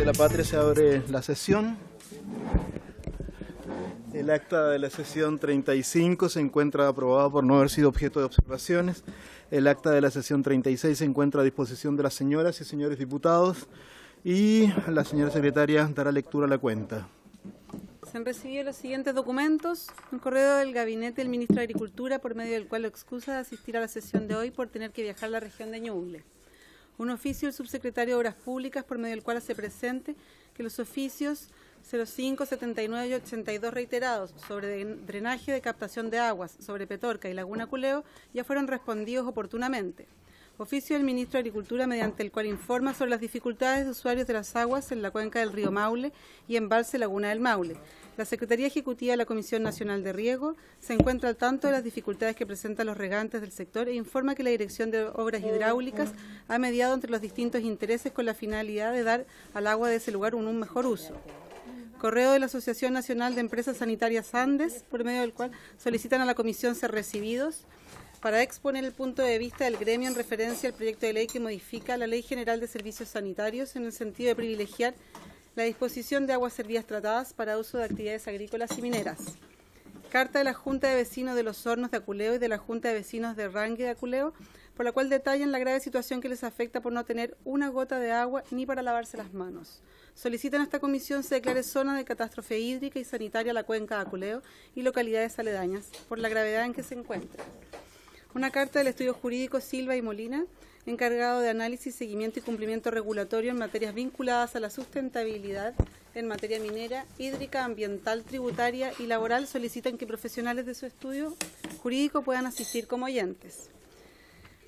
la Patria se abre la sesión. El acta de la sesión 35 se encuentra aprobado por no haber sido objeto de observaciones. El acta de la sesión 36 se encuentra a disposición de las señoras y señores diputados y la señora secretaria dará lectura a la cuenta. Se han recibido los siguientes documentos. Un correo del gabinete del ministro de Agricultura por medio del cual lo excusa de asistir a la sesión de hoy por tener que viajar a la región de Ñuble. Un oficio del subsecretario de Obras Públicas por medio del cual hace presente que los oficios 05, 79 y 82 reiterados sobre drenaje de captación de aguas sobre Petorca y Laguna Culeo ya fueron respondidos oportunamente. Oficio del ministro de Agricultura mediante el cual informa sobre las dificultades de usuarios de las aguas en la cuenca del río Maule y embalse Laguna del Maule. La Secretaría Ejecutiva de la Comisión Nacional de Riego se encuentra al tanto de las dificultades que presentan los regantes del sector e informa que la Dirección de Obras Hidráulicas ha mediado entre los distintos intereses con la finalidad de dar al agua de ese lugar un mejor uso. Correo de la Asociación Nacional de Empresas Sanitarias Andes, por medio del cual solicitan a la Comisión ser recibidos para exponer el punto de vista del gremio en referencia al proyecto de ley que modifica la Ley General de Servicios Sanitarios en el sentido de privilegiar la disposición de aguas servidas tratadas para uso de actividades agrícolas y mineras. Carta de la Junta de Vecinos de los Hornos de Aculeo y de la Junta de Vecinos de Rangue de Aculeo, por la cual detallan la grave situación que les afecta por no tener una gota de agua ni para lavarse las manos. Solicitan a esta comisión se declare zona de catástrofe hídrica y sanitaria la cuenca de Aculeo y localidades aledañas, por la gravedad en que se encuentra. Una carta del estudio jurídico Silva y Molina, encargado de análisis, seguimiento y cumplimiento regulatorio en materias vinculadas a la sustentabilidad en materia minera, hídrica, ambiental, tributaria y laboral, solicitan que profesionales de su estudio jurídico puedan asistir como oyentes.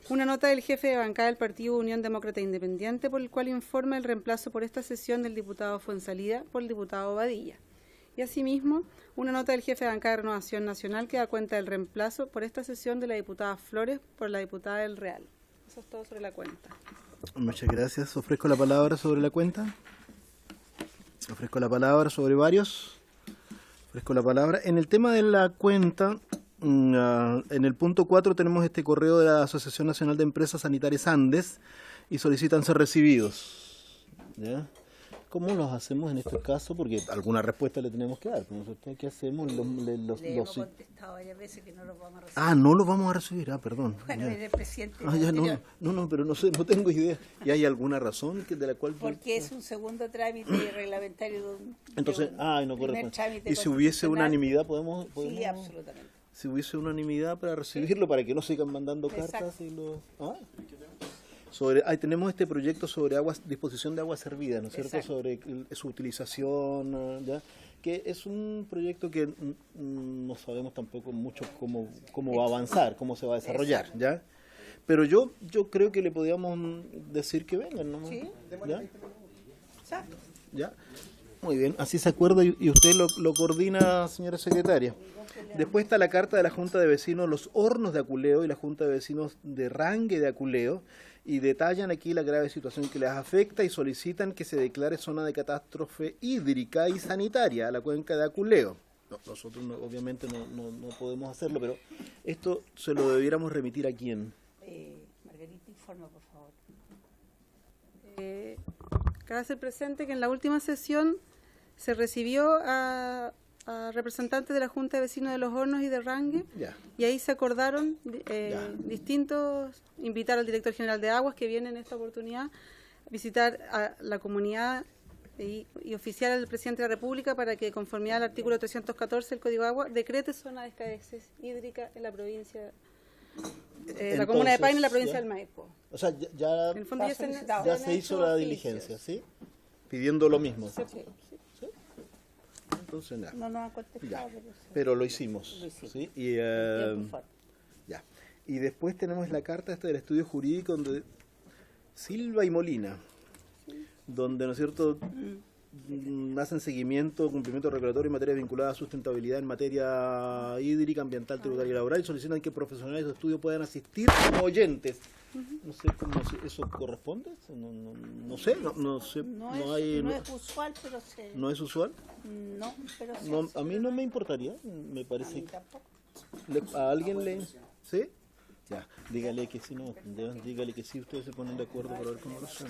Una nota del jefe de bancada del Partido Unión Demócrata Independiente, por el cual informa el reemplazo por esta sesión del diputado Fuenzalida por el diputado Badilla. Y asimismo, una nota del jefe de bancada de Renovación Nacional que da cuenta del reemplazo por esta sesión de la diputada Flores por la diputada del Real. Eso es todo sobre la cuenta. Muchas gracias. Ofrezco la palabra sobre la cuenta. Ofrezco la palabra sobre varios. Ofrezco la palabra. En el tema de la cuenta, en el punto 4 tenemos este correo de la Asociación Nacional de Empresas Sanitarias Andes y solicitan ser recibidos. ¿Ya? ¿Cómo los hacemos en este caso? Porque alguna respuesta le tenemos que dar. ¿Nosotros qué hacemos? Le hemos contestado varias veces que no los vamos a recibir. Ah, no los vamos a recibir. Ah, perdón. Bueno, Ya. el presidente Ya, no, pero no sé, no tengo idea. ¿Y hay alguna razón de la cual...? Porque es un segundo trámite reglamentario de un... Entonces, no primer corresponde. trámite Y si hubiese constitucional. unanimidad, podemos... Sí, absolutamente. Si hubiese unanimidad para recibirlo, para que no sigan mandando Exacto. cartas y lo... Ahí tenemos este proyecto sobre disposición de agua servida, ¿no es cierto? Exacto. Sobre su utilización, ¿ya? Que es un proyecto que no sabemos tampoco mucho cómo va a avanzar, cómo se va a desarrollar, Exacto. ¿ya? Pero yo creo que le podíamos decir que vengan, ¿no? Sí. ¿Ya? Exacto. ¿Ya? Muy bien, así se acuerda y usted lo coordina, señora secretaria. Después está la carta de la Junta de Vecinos Los Hornos de Aculeo y la Junta de Vecinos de Rangue de Aculeo y detallan aquí la grave situación que les afecta y solicitan que se declare zona de catástrofe hídrica y sanitaria a la cuenca de Aculeo. Nosotros obviamente no podemos hacerlo, pero esto se lo debiéramos remitir a quién. Margarita, informa, por favor. Cabe hacer presente que en la última sesión se recibió a representantes de la Junta de Vecinos de Los Hornos y de Rangue, Ya. y ahí se acordaron distintos, invitar al director general de Aguas, que viene en esta oportunidad, visitar a la comunidad y oficiar al presidente de la República para que, conformidad al artículo 314 del Código de Agua, decrete zona de escasez hídrica en la provincia, la comuna de Paine, en la provincia del Maipo. O sea, ya En el fondo ya se hizo la diligencia, ¿sí? Pidiendo lo mismo. Sí. Entonces, nada. No nos han contestado, Ya, pero sí. pero lo hicimos. Lo hicimos. ¿Sí? Y, Tiempo informe. ya. Y después tenemos la carta del estudio jurídico donde Silva y Molina, donde, ¿no es cierto?, hacen seguimiento, cumplimiento regulatorio en materia vinculada a sustentabilidad en materia hídrica, ambiental, tributaria y laboral, y solicitan que profesionales de estudio puedan asistir como oyentes. No sé cómo eso corresponde, no sé, no sé, No es usual, pero se... ¿no es usual? No, pero se No, hace. a mí no me importaría, me A parece mí que tampoco. a alguien le... ¿Sí? Ya, dígale que sí, no, dígale que sí, ustedes se ponen de acuerdo para ver cómo lo hacen.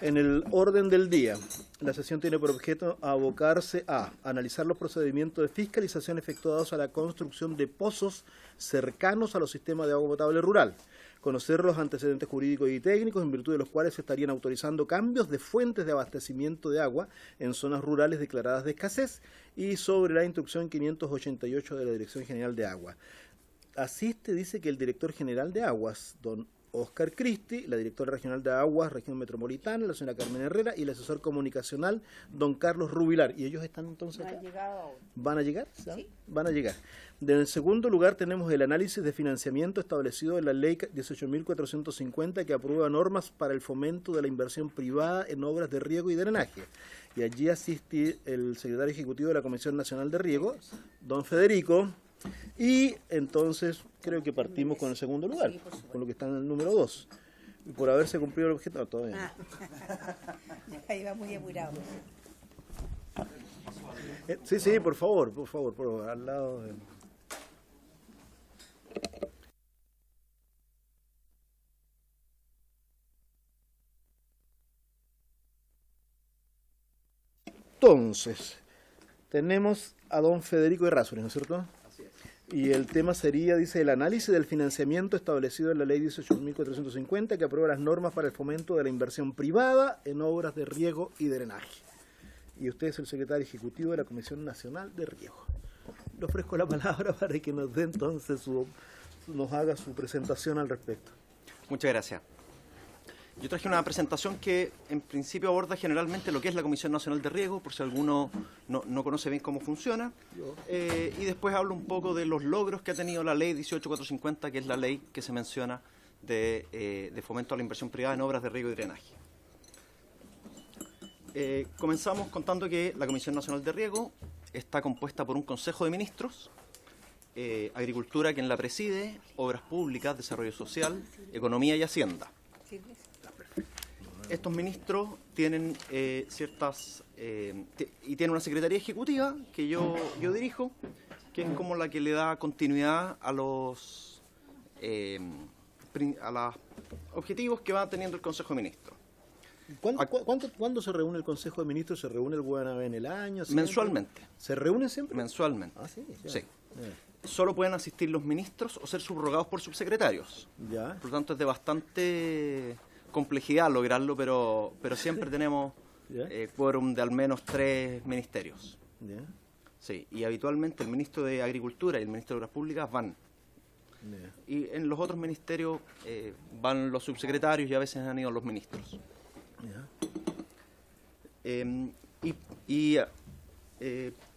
En el orden del día, la sesión tiene por objeto abocarse a analizar los procedimientos de fiscalización efectuados a la construcción de pozos cercanos a los sistemas de agua potable rural, conocer los antecedentes jurídicos y técnicos en virtud de los cuales se estarían autorizando cambios de fuentes de abastecimiento de agua en zonas rurales declaradas de escasez y sobre la instrucción 588 de la Dirección General de Agua. Asiste, dice que el director general de Aguas, don Oscar Cristi, la directora regional de Aguas, región metropolitana, la señora Carmen Herrera, y el asesor comunicacional, don Carlos Rubilar. ¿Y ellos están entonces acá? ¿Van a llegar? Sí. Van a llegar. En segundo lugar tenemos el análisis de financiamiento establecido en la ley 18.450 que aprueba normas para el fomento de la inversión privada en obras de riego y drenaje. Y allí asiste el secretario ejecutivo de la Comisión Nacional de Riego, don Federico. Y entonces creo que partimos con el segundo lugar, Sí, por supuesto. con lo que está en el número 2. Y por haberse cumplido el objeto, no, todavía no. Ahí va muy apurado. Sí, por favor, al lado de... Entonces, tenemos a don Federico Errázuriz, ¿no es cierto? Así es. Y el tema sería, dice, el análisis del financiamiento establecido en la ley 18.450 que aprueba las normas para el fomento de la inversión privada en obras de riego y drenaje. Y usted es el secretario ejecutivo de la Comisión Nacional de Riego. Le ofrezco la palabra para que nos dé entonces nos haga su presentación al respecto. Muchas gracias. Yo traje una presentación que en principio aborda generalmente lo que es la Comisión Nacional de Riego, por si alguno no conoce bien cómo funciona, y después hablo un poco de los logros que ha tenido la ley 18.450, que es la ley que se menciona de fomento a la inversión privada en obras de riego y drenaje. Comenzamos contando que la Comisión Nacional de Riego está compuesta por un Consejo de Ministros, Agricultura, quien la preside, Obras Públicas, Desarrollo Social, Economía y Hacienda. Estos ministros tienen y tienen una secretaría ejecutiva que yo dirijo, que es como la que le da continuidad a los objetivos que va teniendo el Consejo de Ministros. ¿Cuándo se reúne el Consejo de Ministros? ¿Se reúne alguna vez en el año? ¿Siempre? Mensualmente. ¿Se reúne siempre? Mensualmente. Ah, sí. Ya. Sí. Ya. Solo pueden asistir los ministros o ser subrogados por subsecretarios. Ya. Por lo tanto, es de bastante complejidad lograrlo, pero siempre tenemos Ya. quórum de al menos 3 ministerios. Ya. Sí, y habitualmente el ministro de Agricultura y el ministro de Obras Públicas van. Ya. Y en los otros ministerios van los subsecretarios y a veces han ido los ministros. Ya.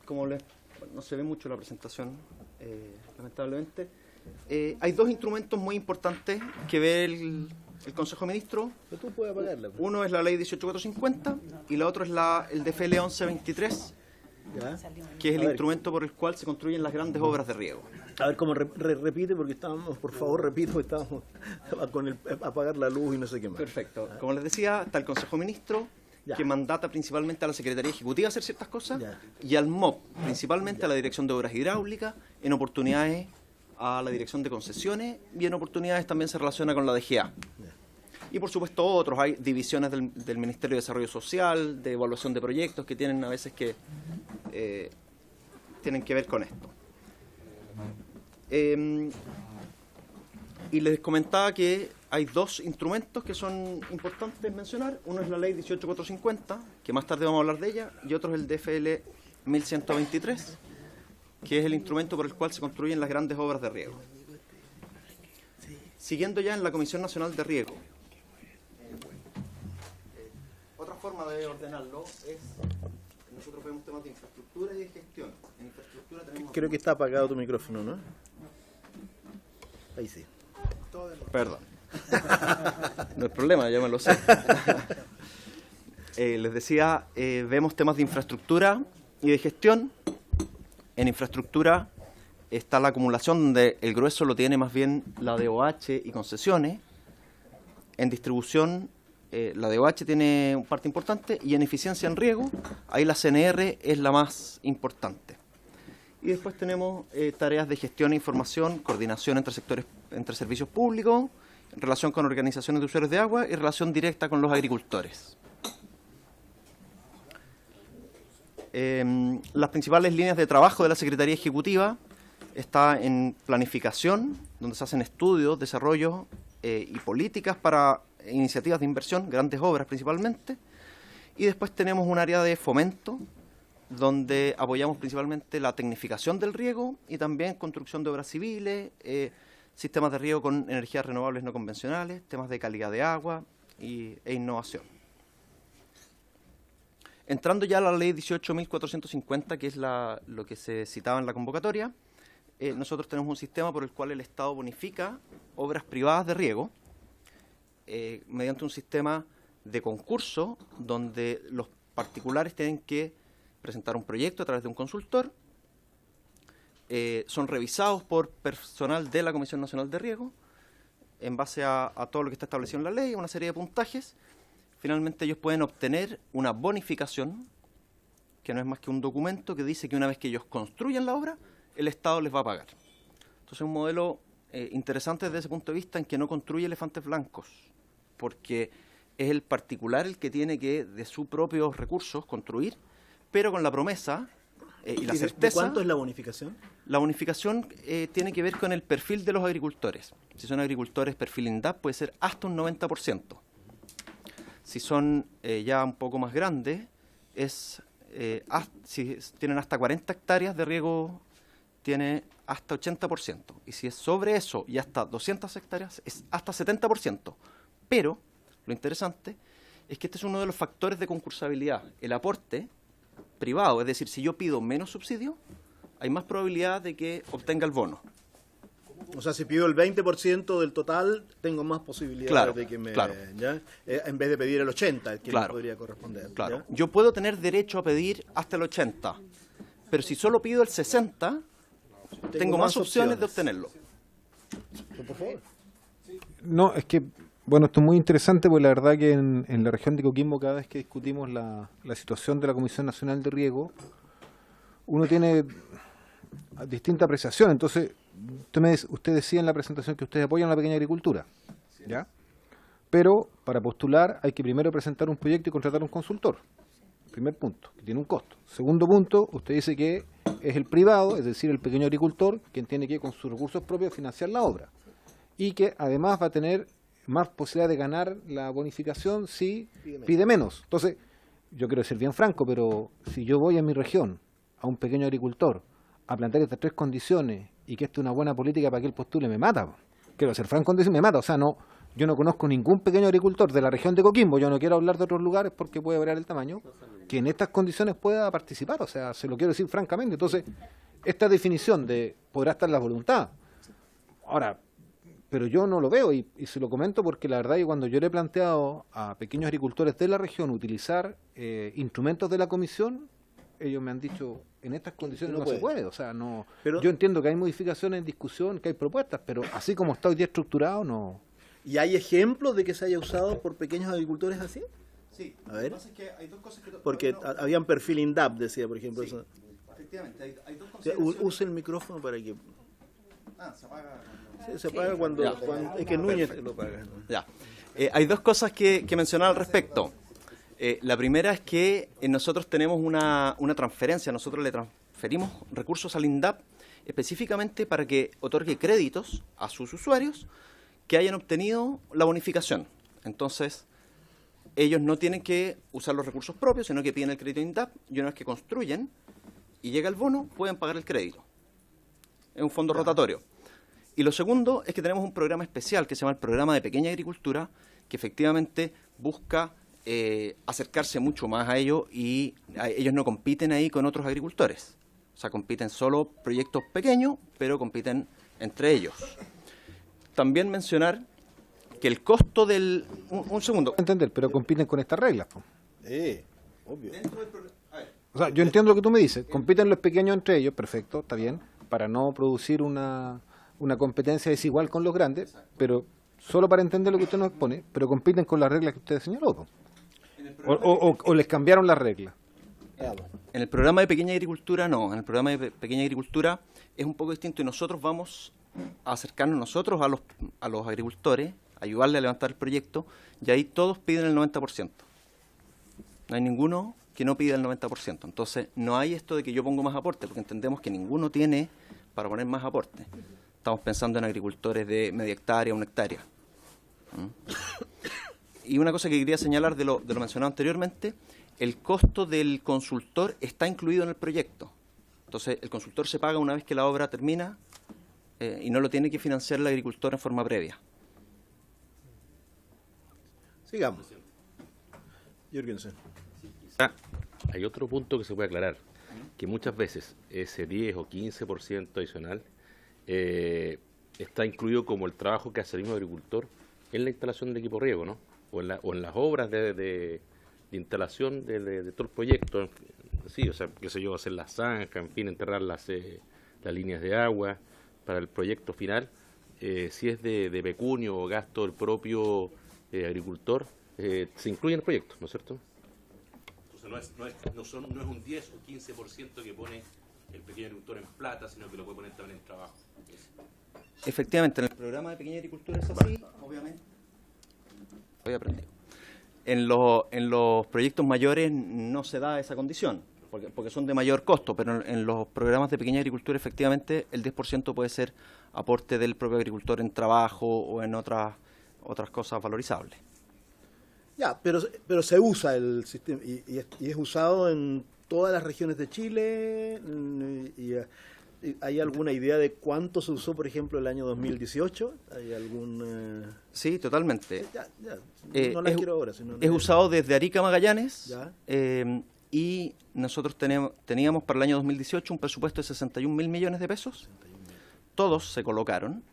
Como no se ve mucho la presentación, lamentablemente, hay 2 instrumentos muy importantes que ve el Consejo de Ministros. Pero tú puedes apagarla. pues. Uno es la ley 18.450 y la otra es el DFL 11.23, Ya. que es el A ver. instrumento por el cual se construyen las grandes obras de riego. A ver cómo repite, porque estábamos, por favor, repito, estábamos con apagar la luz y no sé qué más. Perfecto. Como les decía, está el Consejo de Ministros, Ya. que mandata principalmente a la Secretaría Ejecutiva a hacer ciertas cosas, Ya. y al MOP, principalmente a la Dirección de Obras Hidráulicas, en oportunidades a la Dirección de Concesiones, y en oportunidades también se relaciona con la DGA. Y por supuesto otros, hay divisiones del Ministerio de Desarrollo Social, de evaluación de proyectos, que tienen a veces que tienen que ver con esto. Y les comentaba que hay 2 instrumentos que son importantes mencionar. Uno es la ley 18.450, que más tarde vamos a hablar de ella, y otro es el DFL 1123, que es el instrumento por el cual se construyen las grandes obras de riego. Siguiendo ya en la Comisión Nacional de Riego. Otra forma de ordenarlo es, nosotros vemos temas de infraestructura y de gestión. En infraestructura tenemos... Creo que está apagado tu micrófono, ¿no? Ahí sí. Perdón. No hay problema, ya me lo sé. Les decía, vemos temas de infraestructura y de gestión. En infraestructura está la acumulación, donde el grueso lo tiene más bien la DOH y concesiones. En distribución, la DOH tiene una parte importante, y en eficiencia en riego, ahí la CNR es la más importante. Y después tenemos tareas de gestión e información, coordinación entre servicios públicos, relación con organizaciones de usuarios de agua y relación directa con los agricultores. Las principales líneas de trabajo de la Secretaría Ejecutiva está en planificación, donde se hacen estudios, desarrollos y políticas para iniciativas de inversión, grandes obras principalmente. Y después tenemos un área de fomento, donde apoyamos principalmente la tecnificación del riego y también construcción de obras civiles, sistemas de riego con energías renovables no convencionales, temas de calidad de agua e innovación. Entrando ya a la ley 18.450, que es lo que se citaba en la convocatoria, nosotros tenemos un sistema por el cual el Estado bonifica obras privadas de riego mediante un sistema de concurso donde los particulares tienen que presentar un proyecto a través de un consultor, son revisados por personal de la Comisión Nacional de Riego en base a todo lo que está establecido en la ley, una serie de puntajes. Finalmente ellos pueden obtener una bonificación, que no es más que un documento que dice que una vez que ellos construyan la obra, el Estado les va a pagar. Entonces es un modelo interesante desde ese punto de vista en que no construye elefantes blancos, porque es el particular el que tiene que, de sus propios recursos, construir, pero con la promesa y la certeza. ¿De cuánto es la bonificación? La bonificación tiene que ver con el perfil de los agricultores. Si son agricultores perfil INDAP puede ser hasta un 90%. Si son ya un poco más grandes, si tienen hasta 40 hectáreas de riego, tiene hasta 80%. Y si es sobre eso y hasta 200 hectáreas, es hasta 70%. Pero lo interesante es que este es uno de los factores de concursabilidad. El aporte privado, es decir, si yo pido menos subsidio, hay más probabilidad de que obtenga el bono. O sea, si pido el 20% del total, tengo más posibilidades de que me... Claro. ¿Ya? En vez de pedir el 80%, que me Claro. podría corresponder. Claro. ¿Ya? Yo puedo tener derecho a pedir hasta el 80%, pero si solo pido el 60%, tengo más opciones de obtenerlo. Por favor. No, es que, bueno, esto es muy interesante porque la verdad que en la región de Coquimbo, cada vez que discutimos la situación de la Comisión Nacional de Riego, uno tiene distinta apreciación. Entonces, usted decía en la presentación que ustedes apoyan la pequeña agricultura, ¿ya? Pero para postular hay que primero presentar un proyecto y contratar un consultor. Primer punto, que tiene un costo. Segundo punto, usted dice que es el privado, es decir, el pequeño agricultor, quien tiene que con sus recursos propios financiar la obra. Y que además va a tener más posibilidad de ganar la bonificación si pide menos. Entonces, yo quiero ser bien franco, pero si yo voy a mi región, a un pequeño agricultor, a plantear estas tres condiciones y que esto es una buena política para que él postule, me mata. Quiero ser franco en decir, me mata. O sea, yo no conozco ningún pequeño agricultor de la región de Coquimbo, yo no quiero hablar de otros lugares porque puede variar el tamaño, que en estas condiciones pueda participar. O sea, se lo quiero decir francamente. Entonces, esta definición de podrá estar la voluntad. Ahora, pero yo no lo veo y se lo comento porque la verdad es que cuando yo le he planteado a pequeños agricultores de la región utilizar instrumentos de la comisión, ellos me han dicho, en estas condiciones no se puede. O sea, no. Pero, yo entiendo que hay modificaciones en discusión, que hay propuestas, pero así como está hoy día estructurado, no. ¿Y hay ejemplos de que se haya usado por pequeños agricultores así? Sí, a ver. Lo que pasa es que hay dos cosas que... Porque habían perfil INDAP, decía, por ejemplo. Sí, eso. efectivamente, hay dos O sea, consideraciones. use el micrófono para que... Se apaga. Sí, se apaga cuando es que Núñez lo paga. Ya. Hay dos cosas que mencionar al respecto. La primera es que nosotros tenemos una transferencia, nosotros le transferimos recursos al INDAP específicamente para que otorgue créditos a sus usuarios que hayan obtenido la bonificación. Entonces, ellos no tienen que usar los recursos propios, sino que piden el crédito INDAP y una vez que construyen y llega el bono, pueden pagar el crédito. Es un fondo rotatorio. Y lo segundo es que tenemos un programa especial que se llama el Programa de Pequeña Agricultura, que efectivamente busca acercarse mucho más a ellos y ellos no compiten ahí con otros agricultores. O sea, compiten solo proyectos pequeños, pero compiten entre ellos. También mencionar que el costo del... Un segundo. Entender, pero compiten con estas reglas. Obvio. O sea, yo entiendo lo que tú me dices. Compiten los pequeños entre ellos, perfecto, está bien, para no producir una competencia desigual con los grandes, pero solo para entender lo que usted nos expone, pero compiten con las reglas que usted señaló. Po. O les cambiaron las reglas. En el programa de pequeña agricultura no, en el programa de pequeña agricultura es un poco distinto y nosotros vamos a acercarnos nosotros a los agricultores, ayudarle a levantar el proyecto y ahí todos piden el 90%. No hay ninguno que no pide el 90%. Entonces, no hay esto de que yo pongo más aporte, porque entendemos que ninguno tiene para poner más aporte. Estamos pensando en agricultores de media hectárea, 1 hectárea. Y una cosa que quería señalar de lo mencionado anteriormente, el costo del consultor está incluido en el proyecto. Entonces, el consultor se paga una vez que la obra termina y no lo tiene que financiar el agricultor en forma previa. Sigamos. Jürgensen. Hay otro punto que se puede aclarar, que muchas veces ese 10 o 15% adicional está incluido como el trabajo que hace el mismo agricultor en la instalación de equipo riego, ¿no? O en las obras de instalación de todo el proyecto, sí, o sea, qué sé yo, hacer la zanja, en fin, enterrar las líneas de agua para el proyecto final, si es de pecunio o gasto del propio agricultor, se incluye en el proyecto, ¿no es cierto? Entonces no es un 10 o 15% que pone el pequeño agricultor en plata, sino que lo puede poner también en trabajo. Efectivamente, en el programa de pequeña agricultura es así, obviamente. Hoy aprendí. En los proyectos mayores no se da esa condición, porque son de mayor costo, pero en los programas de pequeña agricultura efectivamente el 10% puede ser aporte del propio agricultor en trabajo o en otras cosas valorizables. Ya, pero se usa el sistema y es usado en todas las regiones de Chile. ¿Hay alguna idea de cuánto se usó, por ejemplo, el año 2018? ¿Hay algún...? Sí, totalmente. No la quiero ahora. Sino es usado desde Arica a Magallanes y nosotros teníamos para el año 2018 un presupuesto de 61.000 millones de pesos. Todos se colocaron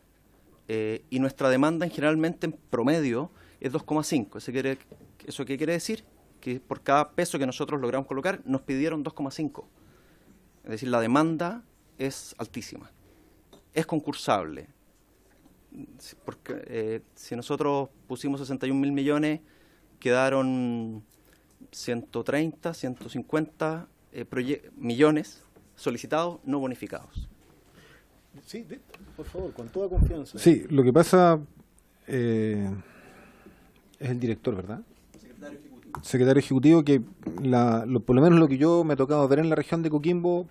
y nuestra demanda generalmente en promedio es 2,5. ¿Eso qué quiere decir? Que por cada peso que nosotros logramos colocar nos pidieron 2,5. Es decir, la demanda es altísima. Es concursable. Porque si nosotros pusimos 61.000 millones, quedaron 130, 150 millones solicitados, no bonificados. Sí, por favor, con toda confianza. Sí, lo que pasa es el director, ¿verdad? Secretario Ejecutivo, que por lo menos lo que yo me ha tocado ver en la región de Coquimbo,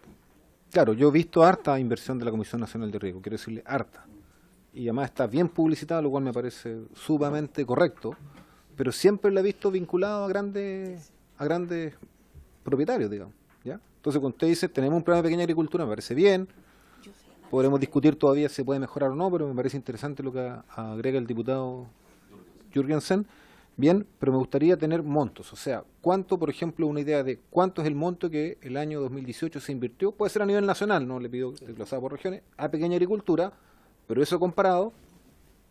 claro, yo he visto harta inversión de la Comisión Nacional de Riego, quiero decirle harta. Y además está bien publicitada, lo cual me parece sumamente correcto, pero siempre la he visto vinculado a grandes propietarios, digamos. ¿Ya? Entonces, cuando usted dice, tenemos un programa de pequeña agricultura, me parece bien. Podremos discutir todavía si se puede mejorar o no, pero me parece interesante lo que agrega el diputado Jürgensen. Bien, pero me gustaría tener montos, o sea, cuánto, por ejemplo, una idea de cuánto es el monto que el año 2018 se invirtió, puede ser a nivel nacional, no le pido desglosado por regiones, a pequeña agricultura, pero eso comparado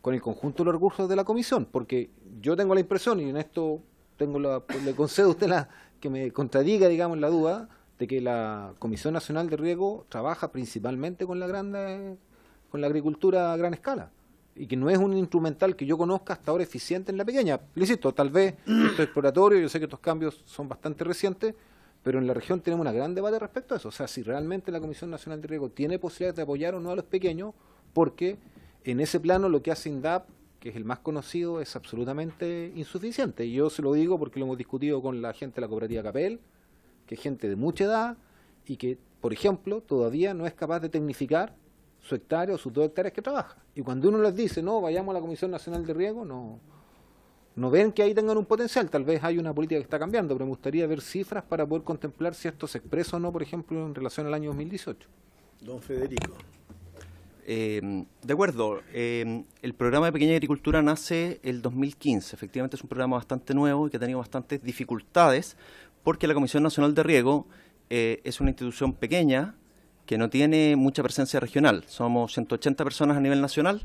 con el conjunto de los recursos de la comisión, porque yo tengo la impresión, y en esto le concedo a usted que me contradiga, digamos, la duda, de que la Comisión Nacional de Riego trabaja principalmente con la agricultura a gran escala, y que no es un instrumental que yo conozca hasta ahora eficiente en la pequeña. Le insisto, tal vez esto es exploratorio, yo sé que estos cambios son bastante recientes, pero en la región tenemos una gran debate respecto a eso. O sea, si realmente la Comisión Nacional de Riego tiene posibilidad de apoyar o no a los pequeños, porque en ese plano lo que hace INDAP, que es el más conocido, es absolutamente insuficiente. Y yo se lo digo porque lo hemos discutido con la gente de la cooperativa Capel, que es gente de mucha edad y que, por ejemplo, todavía no es capaz de tecnificar su hectárea o sus 2 hectáreas que trabaja. Y cuando uno les dice, no, vayamos a la Comisión Nacional de Riego, no ven que ahí tengan un potencial. Tal vez hay una política que está cambiando, pero me gustaría ver cifras para poder contemplar si esto se expresa o no, por ejemplo, en relación al año 2018. Don Federico. De acuerdo, el programa de pequeña agricultura nace el 2015. Efectivamente es un programa bastante nuevo y que ha tenido bastantes dificultades porque la Comisión Nacional de Riego es una institución pequeña que no tiene mucha presencia regional. Somos 180 personas a nivel nacional.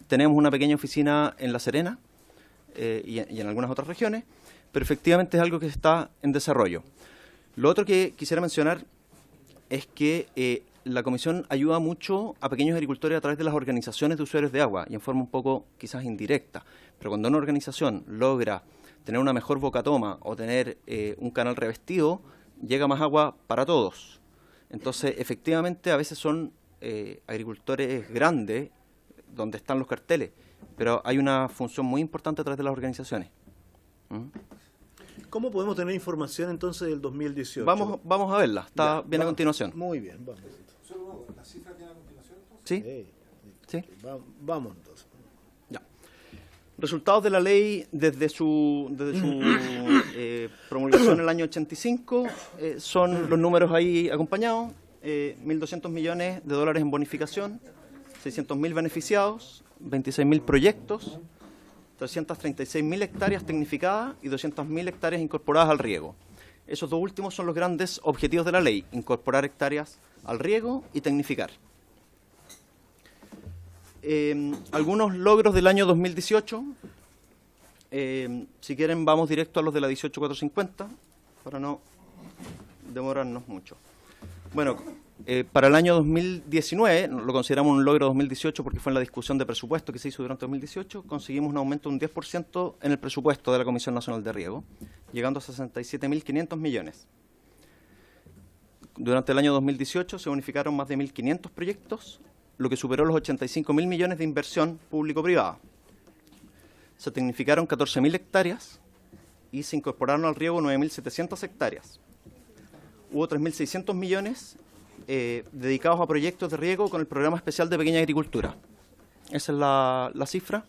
Tenemos una pequeña oficina en La Serena y en algunas otras regiones, pero efectivamente es algo que está en desarrollo. Lo otro que quisiera mencionar es que la Comisión ayuda mucho a pequeños agricultores a través de las organizaciones de usuarios de agua y en forma un poco quizás indirecta. Pero cuando una organización logra tener una mejor bocatoma o tener un canal revestido, llega más agua para todos. Entonces, efectivamente, a veces son agricultores grandes donde están los carteles, pero hay una función muy importante a través de las organizaciones. ¿Cómo podemos tener información entonces del 2018? Vamos a verla, está Ya, bien a vamos. continuación. Muy bien, vamos. ¿La cifra tiene a continuación? ¿Sí? Sí. ¿Sí? Vamos entonces. Ya. Resultados de la ley desde su promulgación en el año 85 son los números ahí acompañados: 1.200 millones de dólares en bonificación, 600.000 beneficiados, 26.000 proyectos, 336.000 hectáreas tecnificadas y 200.000 hectáreas incorporadas al riego. Esos dos últimos son los grandes objetivos de la ley: incorporar hectáreas al riego y tecnificar. Algunos logros del año 2018. Si quieren, vamos directo a los de la 18450 para no demorarnos mucho. Bueno, para el año 2019, lo consideramos un logro 2018 porque fue en la discusión de presupuesto que se hizo durante 2018, conseguimos un aumento de un 10% en el presupuesto de la Comisión Nacional de Riego, llegando a 67.500 millones. Durante el año 2018 se bonificaron más de 1.500 proyectos, lo que superó los 85.000 millones de inversión público-privada. Se tecnificaron 14.000 hectáreas y se incorporaron al riego 9.700 hectáreas. Hubo 3.600 millones dedicados a proyectos de riego con el Programa Especial de Pequeña Agricultura. Esa es la cifra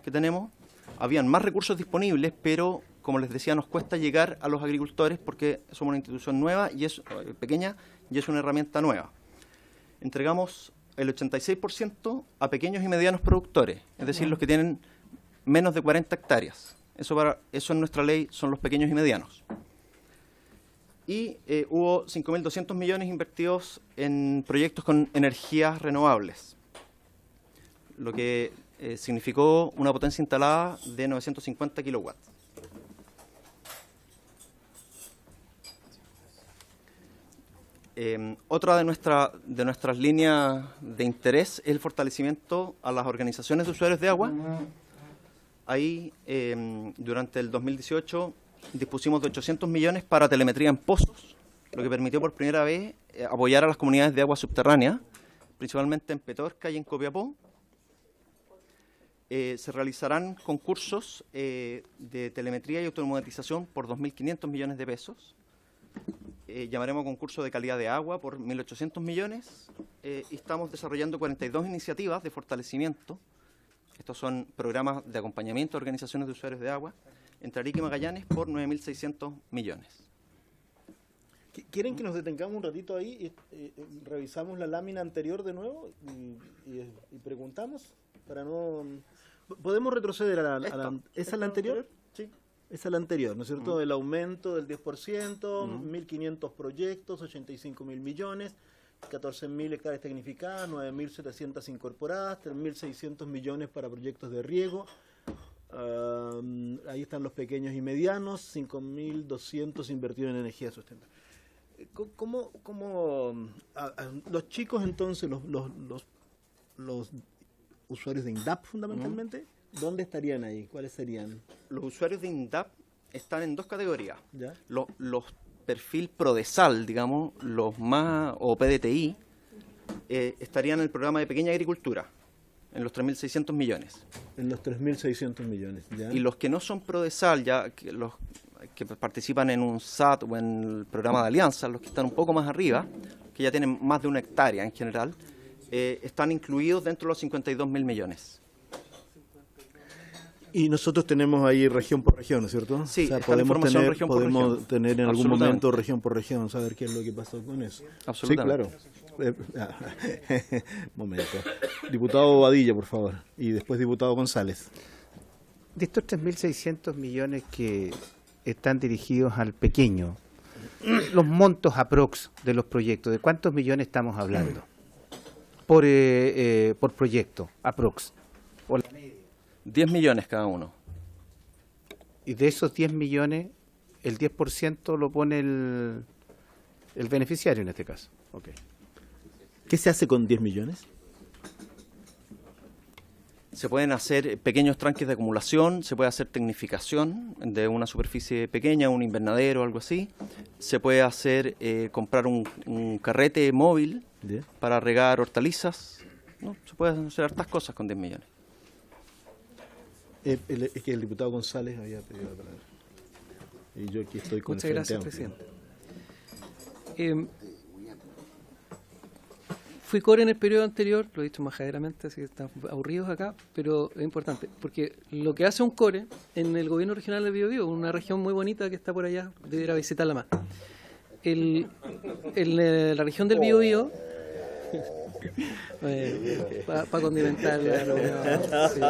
que tenemos. Habían más recursos disponibles, pero, como les decía, nos cuesta llegar a los agricultores porque somos una institución nueva y es pequeña y es una herramienta nueva. Entregamos el 86% a pequeños y medianos productores, es decir, los que tienen menos de 40 hectáreas. Eso en nuestra ley son los pequeños y medianos. Y hubo 5.200 millones invertidos en proyectos con energías renovables, lo que significó una potencia instalada de 950 kilowatts. Otra de nuestras líneas de interés es el fortalecimiento a las organizaciones de usuarios de agua. Ahí, durante el 2018, dispusimos de 800 millones para telemetría en pozos, lo que permitió por primera vez apoyar a las comunidades de agua subterránea, principalmente en Petorca y en Copiapó. Se realizarán concursos de telemetría y automatización por 2.500 millones de pesos. Llamaremos concurso de calidad de agua por 1.800 millones y estamos desarrollando 42 iniciativas de fortalecimiento. Estos son programas de acompañamiento a organizaciones de usuarios de agua entre Arica y Magallanes por 9.600 millones. ¿Quieren que nos detengamos un ratito ahí y revisamos la lámina anterior de nuevo y preguntamos? Para no... ¿Podemos retroceder a la... ¿Esa es la anterior? Sí. Esa es la anterior, ¿no es cierto? El aumento del 10%, 1.500 proyectos, 85.000 millones, 14.000 hectáreas tecnificadas, 9.700 incorporadas, 3.600 millones para proyectos de riego. Ahí están los pequeños y medianos, 5.200 invertidos en energía sustentable. ¿Cómo los chicos entonces, los usuarios de INDAP fundamentalmente, ¿dónde estarían ahí? ¿Cuáles serían? Los usuarios de INDAP están en dos categorías. ¿Ya? Los perfil Prodesal, digamos, los más, o PDTI, estarían en el programa de pequeña agricultura, en los 3.600 millones. En los 3.600 millones, ¿ya? Y los que no son Prodesal, ya que los que participan en un SAT o en el programa de alianza, los que están un poco más arriba, que ya tienen más de una hectárea en general, están incluidos dentro de los 52.000 millones. Y nosotros tenemos ahí región por región, ¿no es cierto? Sí, o sea, está la información región por podemos región. tener en algún Absolutamente. momento región por región, saber qué es lo que pasó con eso. Absolutamente. Sí, claro. Momento. Diputado Badilla, por favor. Y después diputado González. De estos 3.600 millones que están dirigidos al pequeño, los montos aprox de los proyectos, ¿de cuántos millones estamos hablando? Por proyecto, aprox. 10 millones cada uno. Y de esos 10 millones, el 10% lo pone el beneficiario en este caso. Okay. ¿Qué se hace con 10 millones? Se pueden hacer pequeños tranques de acumulación, se puede hacer tecnificación de una superficie pequeña, un invernadero o algo así. Se puede hacer comprar un carrete móvil ¿Ya? para regar hortalizas. ¿No? Se pueden hacer hartas cosas con 10 millones. Es que el diputado González había pedido la palabra. Y yo aquí estoy con Muchas el Frente gracias, Amplio. presidente. Fui core en el periodo anterior, lo he dicho majaderamente, así que están aburridos acá, pero es importante, porque lo que hace un core en el gobierno regional de Biobío, una región muy bonita que está por allá, debiera visitarla más. La región del Biobío, para condimentar la reunión, sí.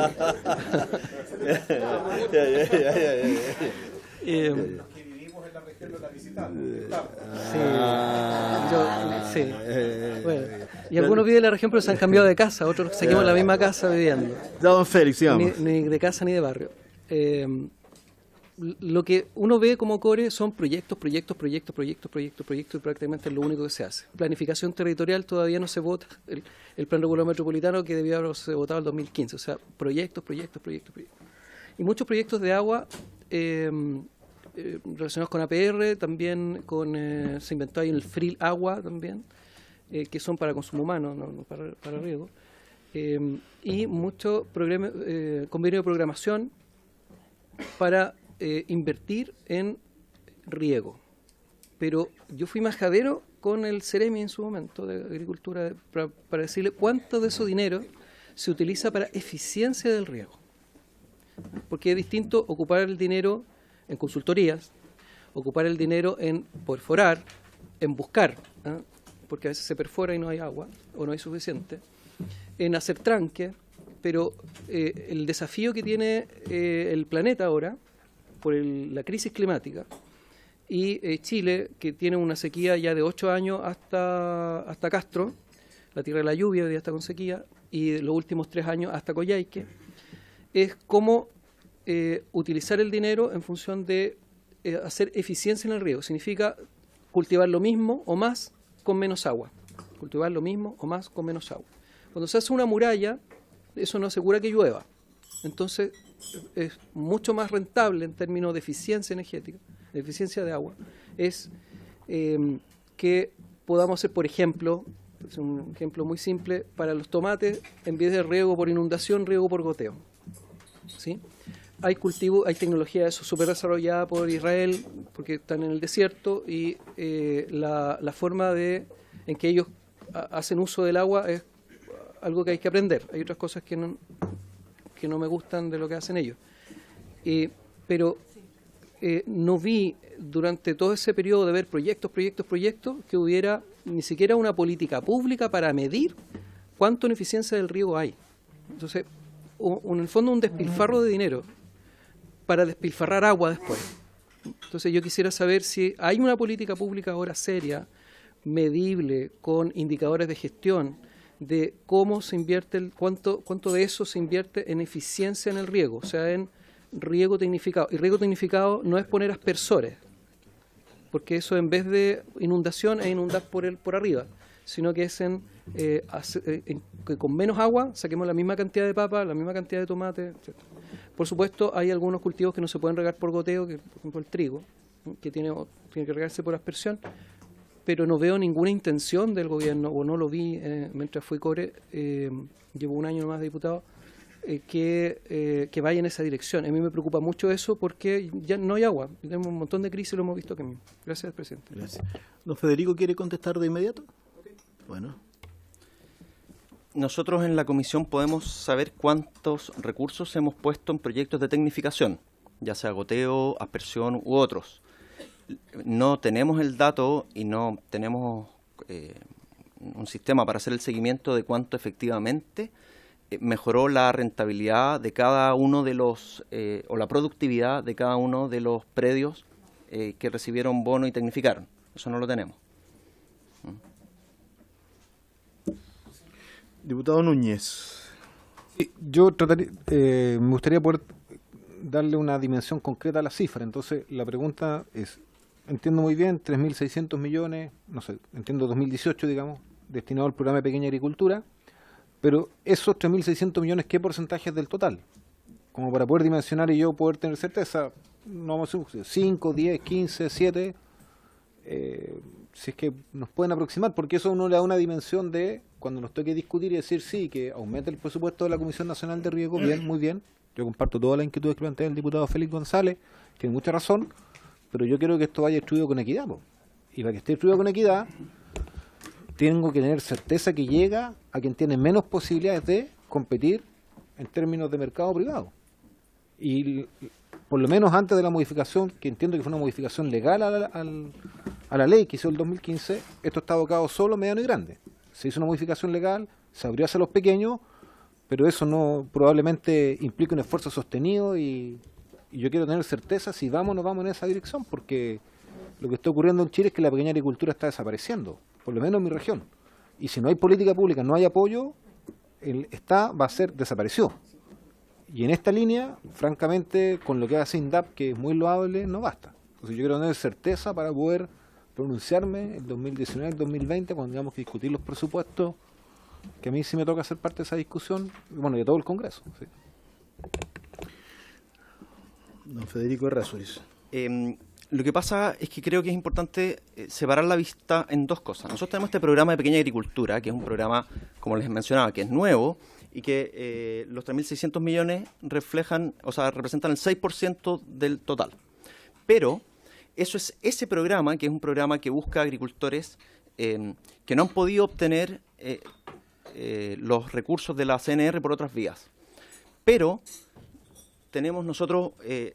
Sí. Bueno, y algunos viven en la región pero se han cambiado de casa, otros seguimos en la misma casa viviendo. Don Félix, digamos. Ni de casa ni de barrio. Lo que uno ve como core son proyectos, y prácticamente es lo único que se hace. Planificación territorial todavía no se vota, el plan regulador metropolitano que debió haberse votado en el 2015, o sea, proyectos. Y muchos proyectos de agua relacionados con APR, también se inventó ahí el FRIL Agua también, que son para consumo humano, no para riego, y mucho convenio de programación para invertir en riego. Pero yo fui majadero con el Ceremi en su momento de Agricultura para decirle cuánto de ese dinero se utiliza para eficiencia del riego. Porque es distinto ocupar el dinero en consultorías, ocupar el dinero en perforar, en buscar, porque a veces se perfora y no hay agua o no hay suficiente, en hacer tranque, pero el desafío que tiene el planeta ahora por la crisis climática y Chile, que tiene una sequía ya de 8 años hasta Castro, la tierra de la lluvia hoy día está con sequía, y los últimos 3 años hasta Coyhaique, es cómo utilizar el dinero en función de hacer eficiencia en el riego. Significa cultivar lo mismo o más con menos agua. Cultivar lo mismo o más con menos agua. Cuando se hace una muralla, eso no asegura que llueva. Entonces, es mucho más rentable en términos de eficiencia energética, de eficiencia de agua, es que podamos hacer, por ejemplo, es un ejemplo muy simple, para los tomates, en vez de riego por inundación, riego por goteo. ¿Sí? Hay cultivo, hay tecnología de eso súper desarrollada por Israel, porque están en el desierto, y la forma en que ellos hacen uso del agua es algo que hay que aprender. Hay otras cosas que no me gustan de lo que hacen ellos. Pero no vi durante todo ese periodo de ver proyectos, que hubiera ni siquiera una política pública para medir cuánto ineficiencia del riego hay. Entonces, en el fondo un despilfarro de dinero para despilfarrar agua después. Entonces yo quisiera saber si hay una política pública ahora seria, medible, con indicadores de gestión, de cómo se invierte, cuánto de eso se invierte en eficiencia en el riego, o sea, en riego tecnificado. Y riego tecnificado no es poner aspersores, porque eso en vez de inundación es inundar por arriba, sino que es que con menos agua saquemos la misma cantidad de papa, la misma cantidad de tomate, etc. Por supuesto, hay algunos cultivos que no se pueden regar por goteo, que por ejemplo el trigo, que tiene que regarse por aspersión, pero no veo ninguna intención del gobierno, o no lo vi mientras fui core, llevo 1 año más de diputado, que vaya en esa dirección. A mí me preocupa mucho eso porque ya no hay agua, tenemos un montón de crisis, lo hemos visto aquí mismo. Gracias, presidente. Gracias. ¿Don Federico quiere contestar de inmediato? Okay. Bueno. Nosotros en la comisión podemos saber cuántos recursos hemos puesto en proyectos de tecnificación, ya sea goteo, aspersión u otros. No tenemos el dato y no tenemos un sistema para hacer el seguimiento de cuánto efectivamente mejoró la rentabilidad de cada uno de los, o la productividad de cada uno de los predios que recibieron bono y tecnificaron. Eso no lo tenemos. Diputado Núñez. Sí, yo me gustaría poder darle una dimensión concreta a la cifra. Entonces, la pregunta es, entiendo muy bien, 3.600 millones, no sé, entiendo 2018, digamos, destinado al programa de pequeña agricultura, pero esos 3.600 millones, ¿qué porcentaje es del total? Como para poder dimensionar y yo poder tener certeza, no vamos a decir 5, 10, 15, 7, si es que nos pueden aproximar, porque eso uno le da una dimensión de, cuando nos toque discutir y decir sí, que aumente el presupuesto de la Comisión Nacional de Riego, bien, muy bien, yo comparto todas las inquietudes que plantea el diputado Félix González, tiene mucha razón, pero yo quiero que esto vaya distribuido con equidad, po. Y para que esté distribuido con equidad, tengo que tener certeza que llega a quien tiene menos posibilidades de competir en términos de mercado privado. Y por lo menos antes de la modificación, que entiendo que fue una modificación legal a la ley que hizo el 2015, esto está abocado solo, mediano y grande. Se hizo una modificación legal, se abrió hacia los pequeños, pero eso no probablemente implica un esfuerzo sostenido y yo quiero tener certeza si vamos o no vamos en esa dirección, porque lo que está ocurriendo en Chile es que la pequeña agricultura está desapareciendo, por lo menos en mi región. Y si no hay política pública, no hay apoyo, va a ser desapareció. Y en esta línea, francamente, con lo que hace INDAP, que es muy loable, no basta. Entonces yo quiero tener certeza para poder pronunciarme en 2019, en 2020, cuando tengamos que discutir los presupuestos, que a mí sí me toca ser parte de esa discusión, bueno, y de todo el Congreso. Sí. Don Federico Errázuriz. Lo que pasa es que creo que es importante separar la vista en dos cosas. Nosotros tenemos este programa de pequeña agricultura, que es un programa, como les mencionaba, que es nuevo y que los 3.600 millones representan el 6% del total. Pero eso es ese programa, que es un programa que busca agricultores que no han podido obtener los recursos de la CNR por otras vías. Pero tenemos nosotros,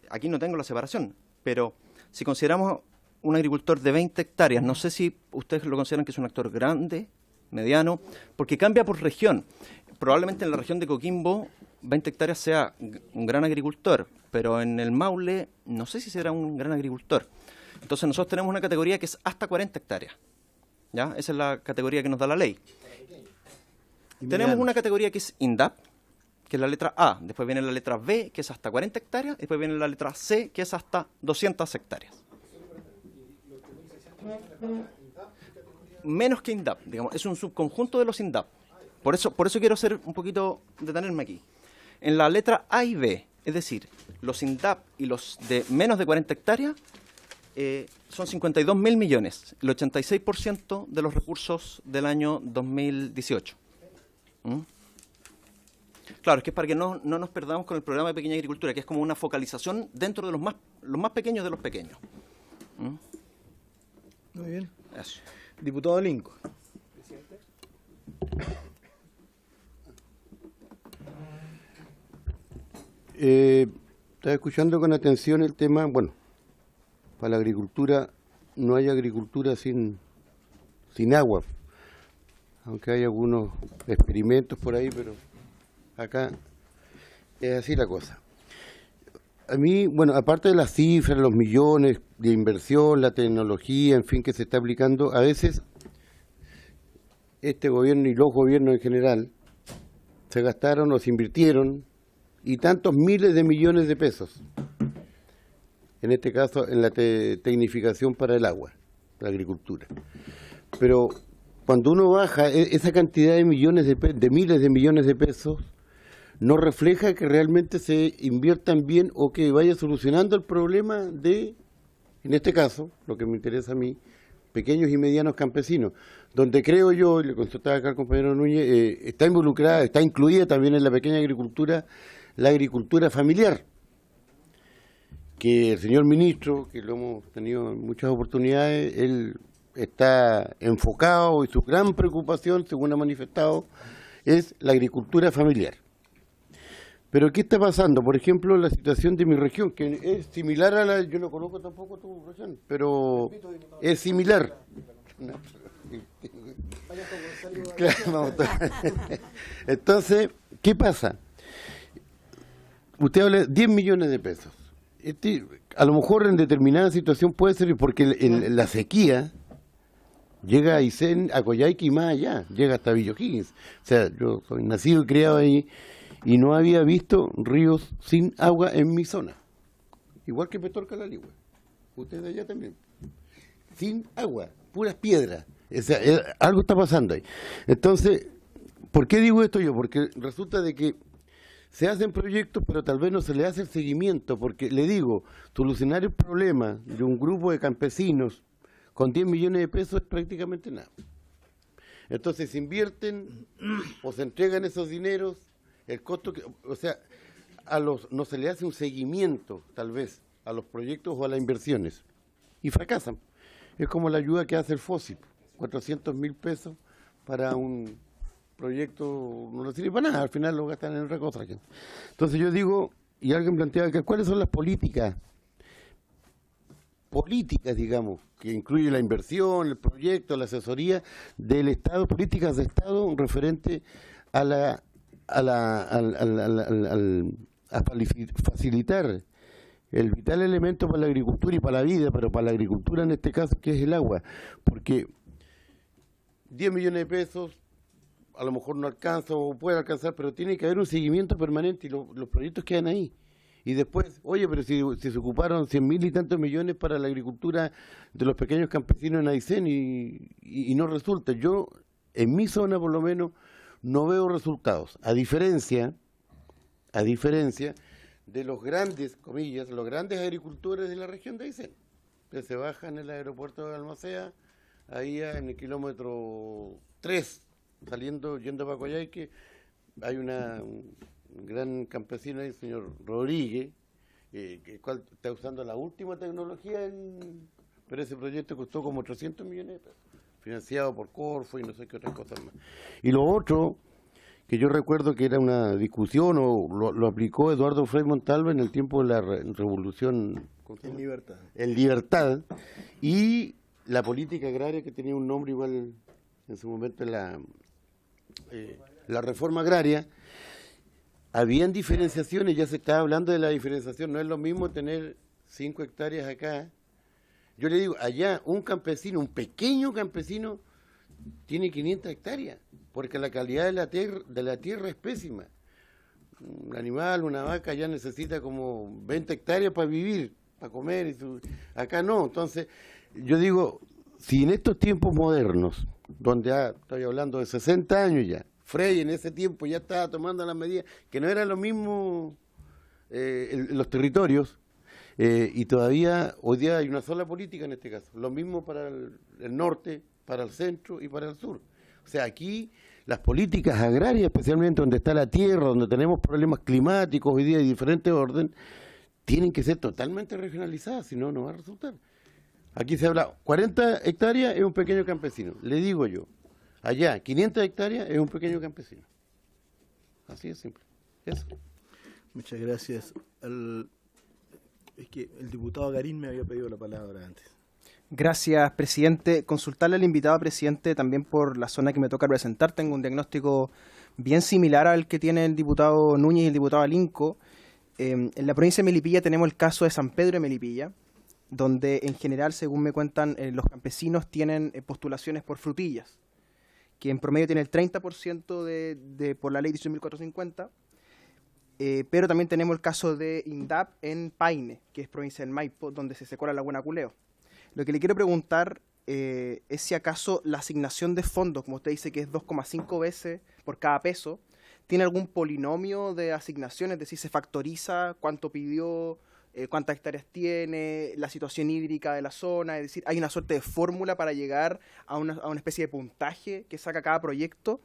aquí no tengo la separación, pero si consideramos un agricultor de 20 hectáreas, no sé si ustedes lo consideran que es un actor grande, mediano, porque cambia por región. Probablemente en la región de Coquimbo 20 hectáreas sea un gran agricultor, pero en el Maule no sé si será un gran agricultor. Entonces nosotros tenemos una categoría que es hasta 40 hectáreas. ¿Ya? Esa es la categoría que nos da la ley. Tenemos una categoría que es INDAP, que es la letra A. Después viene la letra B, que es hasta 40 hectáreas. Después viene la letra C, que es hasta 200 hectáreas. Menos que INDAP, digamos. Es un subconjunto de los INDAP. Por eso quiero detenerme aquí. En la letra A y B, es decir, los INDAP y los de menos de 40 hectáreas, son 52.000 millones, el 86% de los recursos del año 2018. Claro, es que es para que no nos perdamos con el programa de pequeña agricultura, que es como una focalización dentro de los más pequeños de los pequeños. Muy bien. Eso. Diputado Linco. Estaba escuchando con atención el tema, bueno, para la agricultura, no hay agricultura sin agua, aunque hay algunos experimentos por ahí, pero acá es así la cosa. A mí, bueno, aparte de las cifras, los millones de inversión, la tecnología, en fin, que se está aplicando, a veces este gobierno y los gobiernos en general se gastaron o se invirtieron y tantos miles de millones de pesos, en este caso en la tecnificación para el agua, la agricultura. Pero cuando uno baja esa cantidad de millones de miles de millones de pesos, no refleja que realmente se inviertan bien o que vaya solucionando el problema de, en este caso, lo que me interesa a mí, pequeños y medianos campesinos, donde creo yo, y le consultaba acá al compañero Núñez, está involucrada, está incluida también en la pequeña agricultura, la agricultura familiar, que el señor ministro, que lo hemos tenido en muchas oportunidades, él está enfocado y su gran preocupación, según ha manifestado, es la agricultura familiar. Pero ¿qué está pasando? Por ejemplo, la situación de mi región, que es similar a la... Yo no conozco tampoco tu región, pero es similar. Entonces, ¿qué pasa? Usted habla de 10 millones de pesos. A lo mejor en determinada situación puede ser porque la sequía llega a Aysén, a Coyhaique y más allá, llega hasta Villa O'Higgins. O sea, yo soy nacido y criado ahí y no había visto ríos sin agua en mi zona. Igual que Petorca la Ligüe. Ustedes allá también. Sin agua, puras piedras. O sea, algo está pasando ahí. Entonces, ¿por qué digo esto yo? Porque resulta de que se hacen proyectos, pero tal vez no se le hace el seguimiento, porque le digo, solucionar el problema de un grupo de campesinos con 10 millones de pesos es prácticamente nada. Entonces se invierten o se entregan esos dineros, el costo que, o sea, no se le hace un seguimiento tal vez a los proyectos o a las inversiones. y fracasan. Es como la ayuda que hace el fósil, 400.000 pesos para un proyecto, no le sirve para nada, al final lo gastan en otra cosa. Entonces yo digo, y alguien planteaba que cuáles son las políticas, digamos, que incluye la inversión, el proyecto, la asesoría del Estado, políticas de Estado referente a facilitar el vital elemento para la agricultura y para la vida, pero para la agricultura en este caso, que es el agua, porque 10 millones de pesos a lo mejor no alcanza o puede alcanzar, pero tiene que haber un seguimiento permanente y los proyectos quedan ahí. Y después, oye, pero si se ocuparon 100.000 y tantos millones para la agricultura de los pequeños campesinos en Aysén y no resulta. Yo, en mi zona por lo menos, no veo resultados. A diferencia de los grandes, comillas, los grandes agricultores de la región de Aysén, que se bajan en el aeropuerto de Balmaceda, ahí en el kilómetro 3, yendo para Coyhaique, hay un gran campesino ahí, el señor Rodríguez, el cual está usando la última tecnología, pero ese proyecto costó como 300 millones de pesos, financiado por Corfo y no sé qué otras cosas más. Y lo otro, que yo recuerdo que era una discusión, o lo aplicó Eduardo Frei Montalva en el tiempo de la revolución En Libertad. En Libertad, y la política agraria, que tenía un nombre igual en su momento, la reforma agraria. Habían diferenciaciones, ya se estaba hablando de la diferenciación, no es lo mismo tener 5 hectáreas acá. Yo le digo, allá un campesino, un pequeño campesino, tiene 500 hectáreas, porque la calidad de la tierra es pésima. Un animal, una vaca ya necesita como 20 hectáreas para vivir, para comer, acá no. Entonces, yo digo, si en estos tiempos modernos, donde estoy hablando de 60 años ya, Frei en ese tiempo ya estaba tomando las medidas, que no era lo mismo en los territorios, y todavía hoy día hay una sola política en este caso, lo mismo para el norte, para el centro y para el sur. O sea, aquí las políticas agrarias, especialmente donde está la tierra, donde tenemos problemas climáticos hoy día de diferente orden, tienen que ser totalmente regionalizadas, si no, no va a resultar. Aquí se habla, 40 hectáreas es un pequeño campesino, le digo yo. Allá, 500 hectáreas es un pequeño campesino. Así de simple. Eso. Muchas gracias. Es que el diputado Garín me había pedido la palabra antes. Gracias, presidente. Consultarle al invitado presidente también por la zona que me toca representar. Tengo un diagnóstico bien similar al que tiene el diputado Núñez y el diputado Alinco. En la provincia de Melipilla tenemos el caso de San Pedro de Melipilla, donde en general, según me cuentan, los campesinos tienen postulaciones por frutillas, que en promedio tiene el 30% por la ley 18.450, pero también tenemos el caso de INDAP en Paine, que es provincia del Maipo, donde se secó la laguna Culeo. Lo que le quiero preguntar es si acaso la asignación de fondos, como usted dice que es 2,5 veces por cada peso, ¿tiene algún polinomio de asignación? Es decir, ¿se factoriza cuánto pidió, cuántas hectáreas tiene, la situación hídrica de la zona? Es decir, ¿hay una suerte de fórmula para llegar a una especie de puntaje que saca cada proyecto?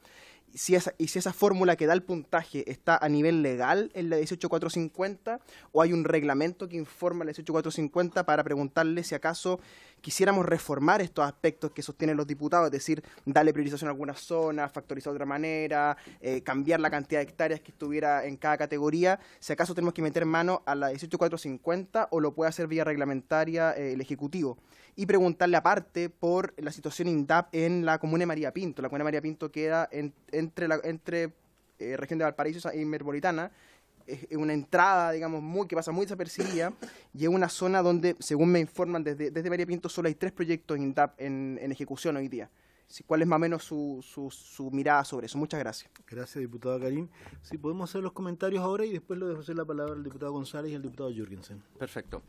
Y si esa fórmula que da el puntaje está a nivel legal en la 18.450, o hay un reglamento que informa la 18.450 para preguntarle si acaso quisiéramos reformar estos aspectos que sostienen los diputados, es decir, darle priorización a algunas zonas, factorizar de otra manera, cambiar la cantidad de hectáreas que estuviera en cada categoría, si acaso tenemos que meter mano a la 18.450 o lo puede hacer vía reglamentaria el Ejecutivo. Y preguntarle aparte por la situación INDAP en la comuna de María Pinto. La comuna de María Pinto queda entre región de Valparaíso y Metropolitana. Es una entrada, digamos, que pasa muy desapercibida, y es una zona donde, según me informan desde María Pinto, solo hay 3 proyectos INDAP en ejecución hoy día. ¿Cuál es más o menos su mirada sobre eso? Muchas gracias. Gracias, diputado Karim. Sí, podemos hacer los comentarios ahora y después le dejo hacer la palabra al diputado González y al diputado Jürgensen. Perfecto.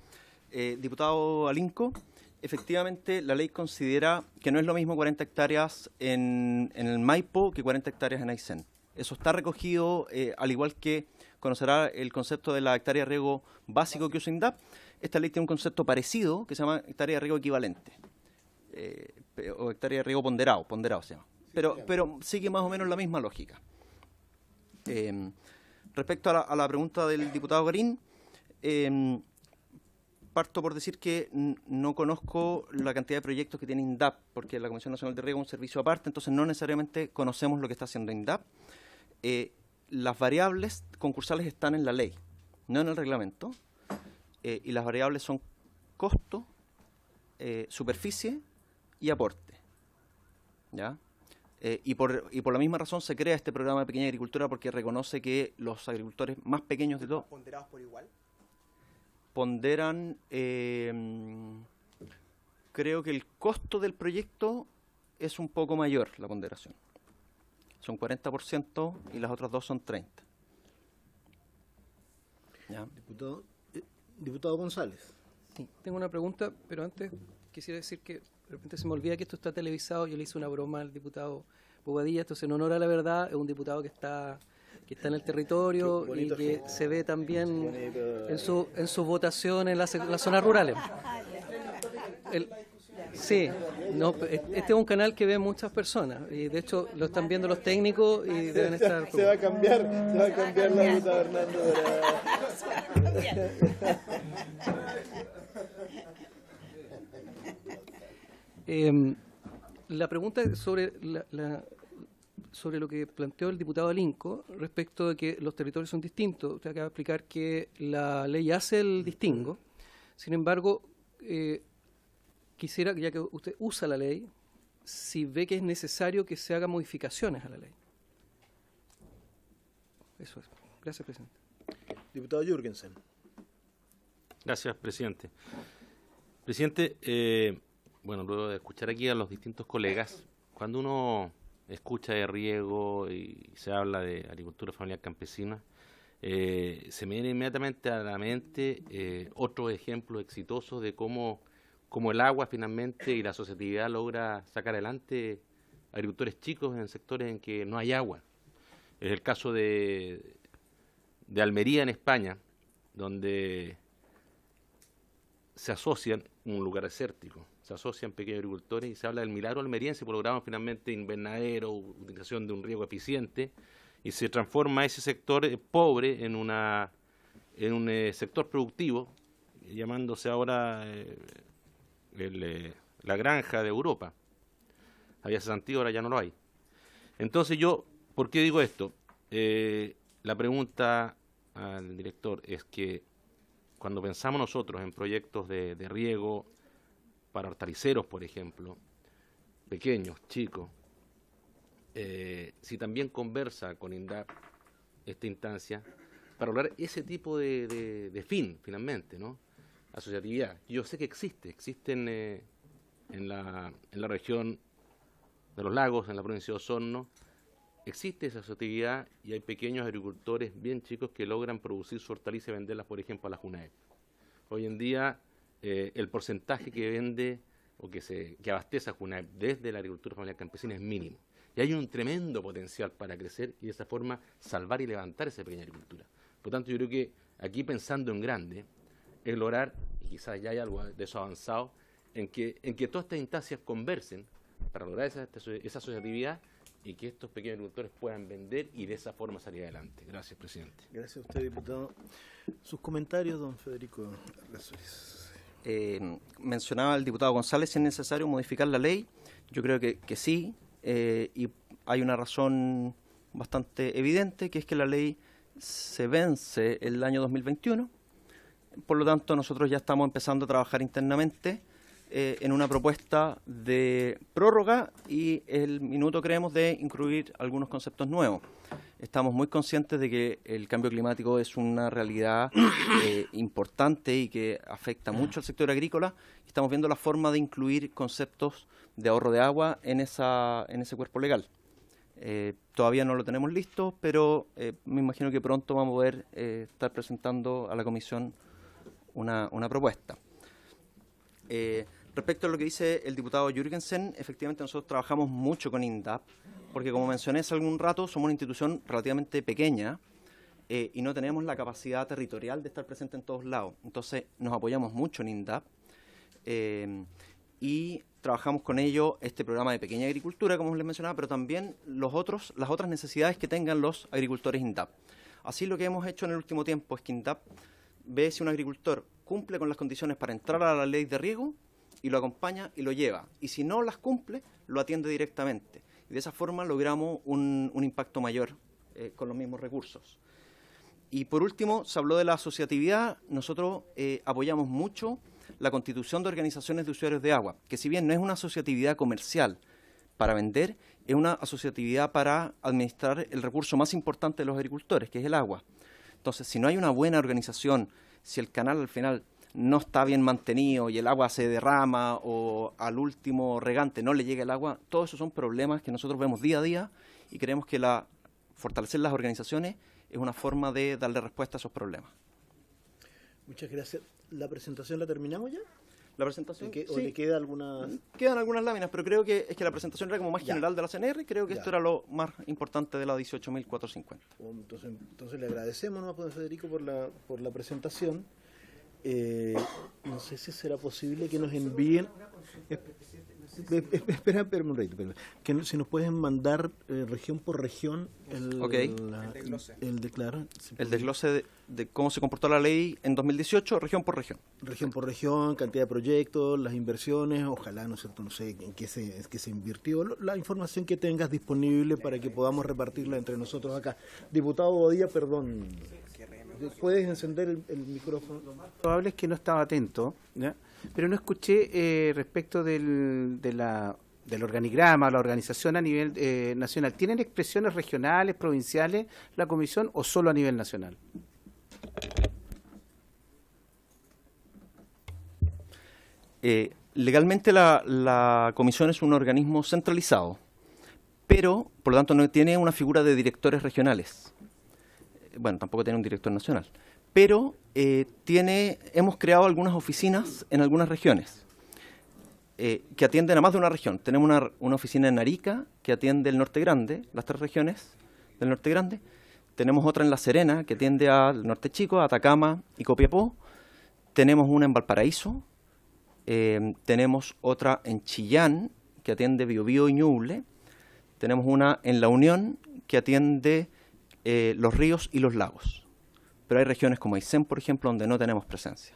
Diputado Alinco, efectivamente la ley considera que no es lo mismo 40 hectáreas en el Maipo que 40 hectáreas en Aysén. Eso está recogido, al igual que conocerá el concepto de la hectárea de riego básico que usa INDAP. Esta ley tiene un concepto parecido que se llama hectárea de riego equivalente, o hectárea de riego ponderado se llama. Pero sigue más o menos la misma lógica. Respecto a la pregunta del diputado Garín, parto por decir que no conozco la cantidad de proyectos que tiene INDAP, porque la Comisión Nacional de Riego es un servicio aparte, entonces no necesariamente conocemos lo que está haciendo INDAP. Las variables concursales están en la ley, no en el reglamento, y las variables son costo, superficie y aporte. ¿Ya? Y por la misma razón se crea este programa de pequeña agricultura, porque reconoce que los agricultores más pequeños de todos ¿Ponderados por igual? ponderan, creo que el costo del proyecto es un poco mayor, la ponderación. Son 40% y las otras dos son 30%. ¿Ya? Diputado González. Sí, tengo una pregunta, pero antes quisiera decir que de repente se me olvida que esto está televisado. Yo le hice una broma al diputado Bobadilla. Entonces, en honor a la verdad, es un diputado que está en el territorio y que se ve también en su votación en las zonas rurales. Sí, no, este es un canal que ven muchas personas y de hecho lo están viendo los técnicos y deben estar... Se va a cambiar la ruta, Fernando. La pregunta es sobre sobre lo que planteó el diputado Alinco respecto de que los territorios son distintos. Usted acaba de explicar que la ley hace el distingo. Sin embargo, quisiera, ya que usted usa la ley, si ve que es necesario que se hagan modificaciones a la ley. Eso es. Gracias, presidente. Diputado Jürgensen. Gracias, presidente. Presidente, bueno, luego de escuchar aquí a los distintos colegas, cuando uno escucha de riego y se habla de agricultura familiar campesina, se me viene inmediatamente a la mente otro ejemplo exitoso de cómo el agua finalmente y la asociatividad logra sacar adelante agricultores chicos en sectores en que no hay agua. Es el caso de Almería, en España, donde se asocian, un lugar desértico, se asocian pequeños agricultores y se habla del milagro almeriense, porque logramos finalmente invernadero, utilización de un riego eficiente, y se transforma ese sector pobre en un sector productivo, llamándose ahora la granja de Europa. Había cesantío, ahora ya no lo hay. Entonces ¿por qué digo esto? La pregunta al director es que cuando pensamos nosotros en proyectos de riego para hortaliceros, por ejemplo, pequeños, chicos, si también conversa con INDAP esta instancia para lograr ese tipo de fin, finalmente, ¿no? Asociatividad. Yo sé que existen en la región de los lagos, en la provincia de Osorno, existe esa asociatividad y hay pequeños agricultores bien chicos que logran producir su hortaliza y venderlas, por ejemplo, a la JUNAEP. Hoy en día, el porcentaje que vende o que abastece a JUNAEP desde la agricultura familiar campesina es mínimo. Y hay un tremendo potencial para crecer y de esa forma salvar y levantar esa pequeña agricultura. Por lo tanto, yo creo que aquí pensando en grande es lograr, y quizás ya hay algo de eso avanzado, en que todas estas instancias conversen para lograr esa asociatividad y que estos pequeños agricultores puedan vender y de esa forma salir adelante. Gracias, presidente. Gracias a usted, diputado. Sus comentarios, don Federico Errázuriz. Mencionaba el diputado González si es necesario modificar la ley. Yo creo que sí, y hay una razón bastante evidente, que es que la ley se vence el año 2021. Por lo tanto, nosotros ya estamos empezando a trabajar internamente en una propuesta de prórroga y el minuto creemos de incluir algunos conceptos nuevos. Estamos muy conscientes de que el cambio climático es una realidad importante y que afecta mucho al sector agrícola. Estamos viendo la forma de incluir conceptos de ahorro de agua en ese cuerpo legal. Todavía no lo tenemos listo, pero me imagino que pronto vamos a poder estar presentando a la Comisión una propuesta. Respecto a lo que dice el diputado Jürgensen, efectivamente nosotros trabajamos mucho con INDAP, porque como mencioné hace algún rato, somos una institución relativamente pequeña y no tenemos la capacidad territorial de estar presente en todos lados. Entonces nos apoyamos mucho en INDAP y trabajamos con ello este programa de pequeña agricultura, como les mencionaba, pero también las otras necesidades que tengan los agricultores INDAP. Así lo que hemos hecho en el último tiempo es que INDAP ve si un agricultor cumple con las condiciones para entrar a la ley de riego y lo acompaña y lo lleva. Y si no las cumple, lo atiende directamente. Y de esa forma logramos un impacto mayor con los mismos recursos. Y por último, se habló de la asociatividad. Nosotros apoyamos mucho la constitución de organizaciones de usuarios de agua, que si bien no es una asociatividad comercial para vender, es una asociatividad para administrar el recurso más importante de los agricultores, que es el agua. Entonces, si no hay una buena organización, si el canal al final no está bien mantenido y el agua se derrama o al último regante no le llega el agua, todos esos son problemas que nosotros vemos día a día y creemos que fortalecer las organizaciones es una forma de darle respuesta a esos problemas. Muchas gracias. ¿La presentación la terminamos ya? ¿La presentación? ¿O sí. le queda alguna...? Quedan algunas láminas, pero creo que es que la presentación era como más general de la CNR, creo que Ya. esto era lo más importante de la 18.450. Entonces le agradecemos nomás, pues, Federico, por la presentación. No sé si será posible que nos envíen... Espera un ratito. Que si nos pueden mandar región por región el desglose de cómo se comportó la ley en 2018, región por región. Región por región, cantidad de proyectos, las inversiones, ojalá, ¿no es cierto? No sé en qué se invirtió, la información que tengas disponible para que podamos repartirla entre nosotros acá. Diputado Bodía, perdón, ¿puedes encender el micrófono? Lo más probable es que no estaba atento, ¿ya? Pero no escuché respecto del organigrama, la organización a nivel nacional. ¿Tienen expresiones regionales, provinciales, la comisión, o solo a nivel nacional? Legalmente la comisión es un organismo centralizado, pero por lo tanto no tiene una figura de directores regionales. Bueno, tampoco tiene un director nacional. Pero hemos creado algunas oficinas en algunas regiones que atienden a más de una región. Tenemos una oficina en Arica que atiende el Norte Grande, las 3 regiones del Norte Grande. Tenemos otra en La Serena que atiende al Norte Chico, Atacama y Copiapó. Tenemos una en Valparaíso. Tenemos otra en Chillán que atiende Biobío y Ñuble. Tenemos una en La Unión que atiende los ríos y los lagos. Pero hay regiones como Aysén, por ejemplo, donde no tenemos presencia.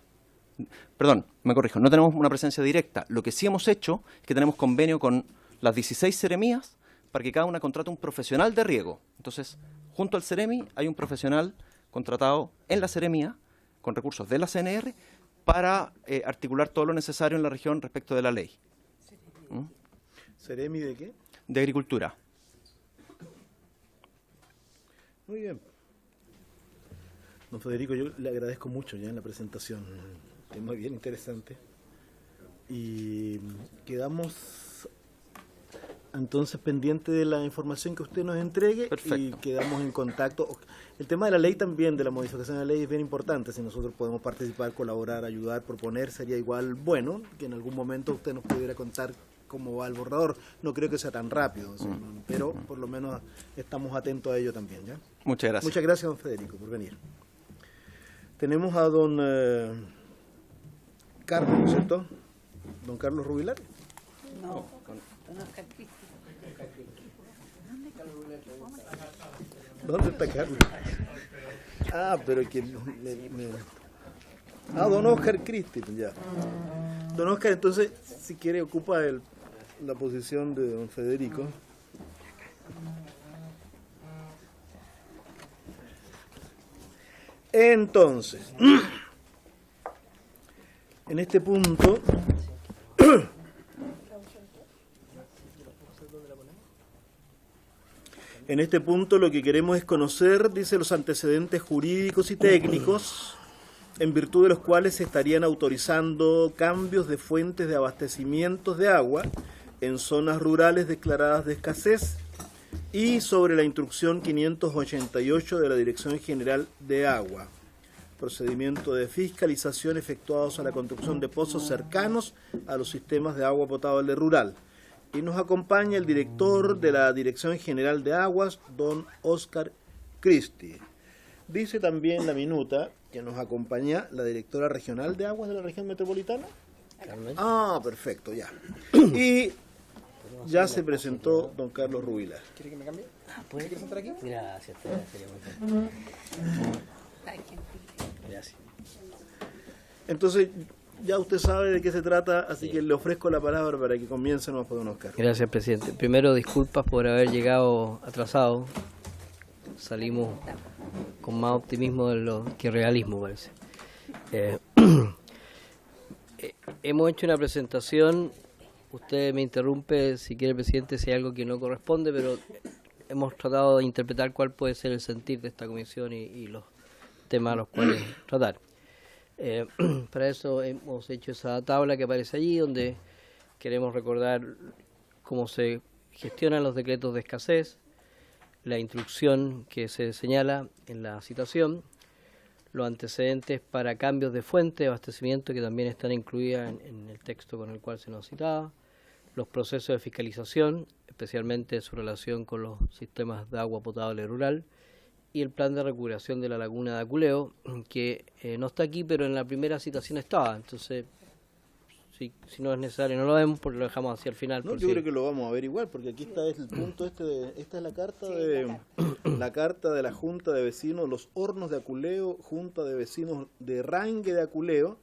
Perdón, me corrijo, no tenemos una presencia directa. Lo que sí hemos hecho es que tenemos convenio con las 16 seremías para que cada una contrate un profesional de riego. Entonces, junto al seremi hay un profesional contratado en la seremía, con recursos de la CNR, para articular todo lo necesario en la región respecto de la ley. ¿Seremi de qué? De agricultura. Muy bien. Don Federico, yo le agradezco mucho ya en la presentación, tema bien interesante. Y quedamos entonces pendientes de la información que usted nos entregue. Perfecto. Y quedamos en contacto. El tema de la ley también, de la modificación de la ley, es bien importante. Si nosotros podemos participar, colaborar, ayudar, proponer, sería igual bueno que en algún momento usted nos pudiera contar cómo va el borrador. No creo que sea tan rápido, pero por lo menos estamos atentos a ello también, ¿ya? Muchas gracias. Muchas gracias, don Federico, por venir. Tenemos a don Carlos, ¿no es cierto? Don Carlos Rubilar. No, don Oscar Cristi. ¿Dónde está Carlos? Ah, pero que don Oscar Cristi, ya. Don Oscar, entonces, si quiere, ocupa la posición de don Federico. Entonces, en este punto, lo que queremos es conocer, dice, los antecedentes jurídicos y técnicos en virtud de los cuales se estarían autorizando cambios de fuentes de abastecimientos de agua en zonas rurales declaradas de escasez, y sobre la instrucción 588 de la Dirección General de Agua, procedimiento de fiscalización efectuados a la construcción de pozos cercanos a los sistemas de agua potable rural. Y nos acompaña el director de la Dirección General de Aguas, don Oscar Cristi. Dice también la minuta que nos acompaña la directora regional de Aguas de la región metropolitana. Ah, perfecto, ya. Y ya se presentó don Carlos Rubilar. ¿Quiere que me cambie? ¿Puede sentar aquí? Gracias, sería muy bien. Gracias. Entonces, ya usted sabe de qué se trata, así que le ofrezco la palabra para que comience nomás por don Oscar. Gracias, presidente. Primero, disculpas por haber llegado atrasado. Salimos con más optimismo de lo que realismo, parece. Hemos hecho una presentación. Usted me interrumpe si quiere, presidente, si hay algo que no corresponde, pero hemos tratado de interpretar cuál puede ser el sentir de esta comisión y los temas a los cuales tratar. Para eso hemos hecho esa tabla que aparece allí, donde queremos recordar cómo se gestionan los decretos de escasez, la instrucción que se señala en la citación, los antecedentes para cambios de fuente de abastecimiento que también están incluidas en el texto con el cual se nos citaba, los procesos de fiscalización, especialmente su relación con los sistemas de agua potable rural, y el plan de recuperación de la laguna de Aculeo, que no está aquí, pero en la primera citación estaba. Entonces, si no es necesario, no lo vemos porque lo dejamos hacia el final. No, yo creo que lo vamos a ver igual, porque aquí está el punto esta es la carta de la Junta de Vecinos, los Hornos de Aculeo, Junta de Vecinos de Rangue de Aculeo,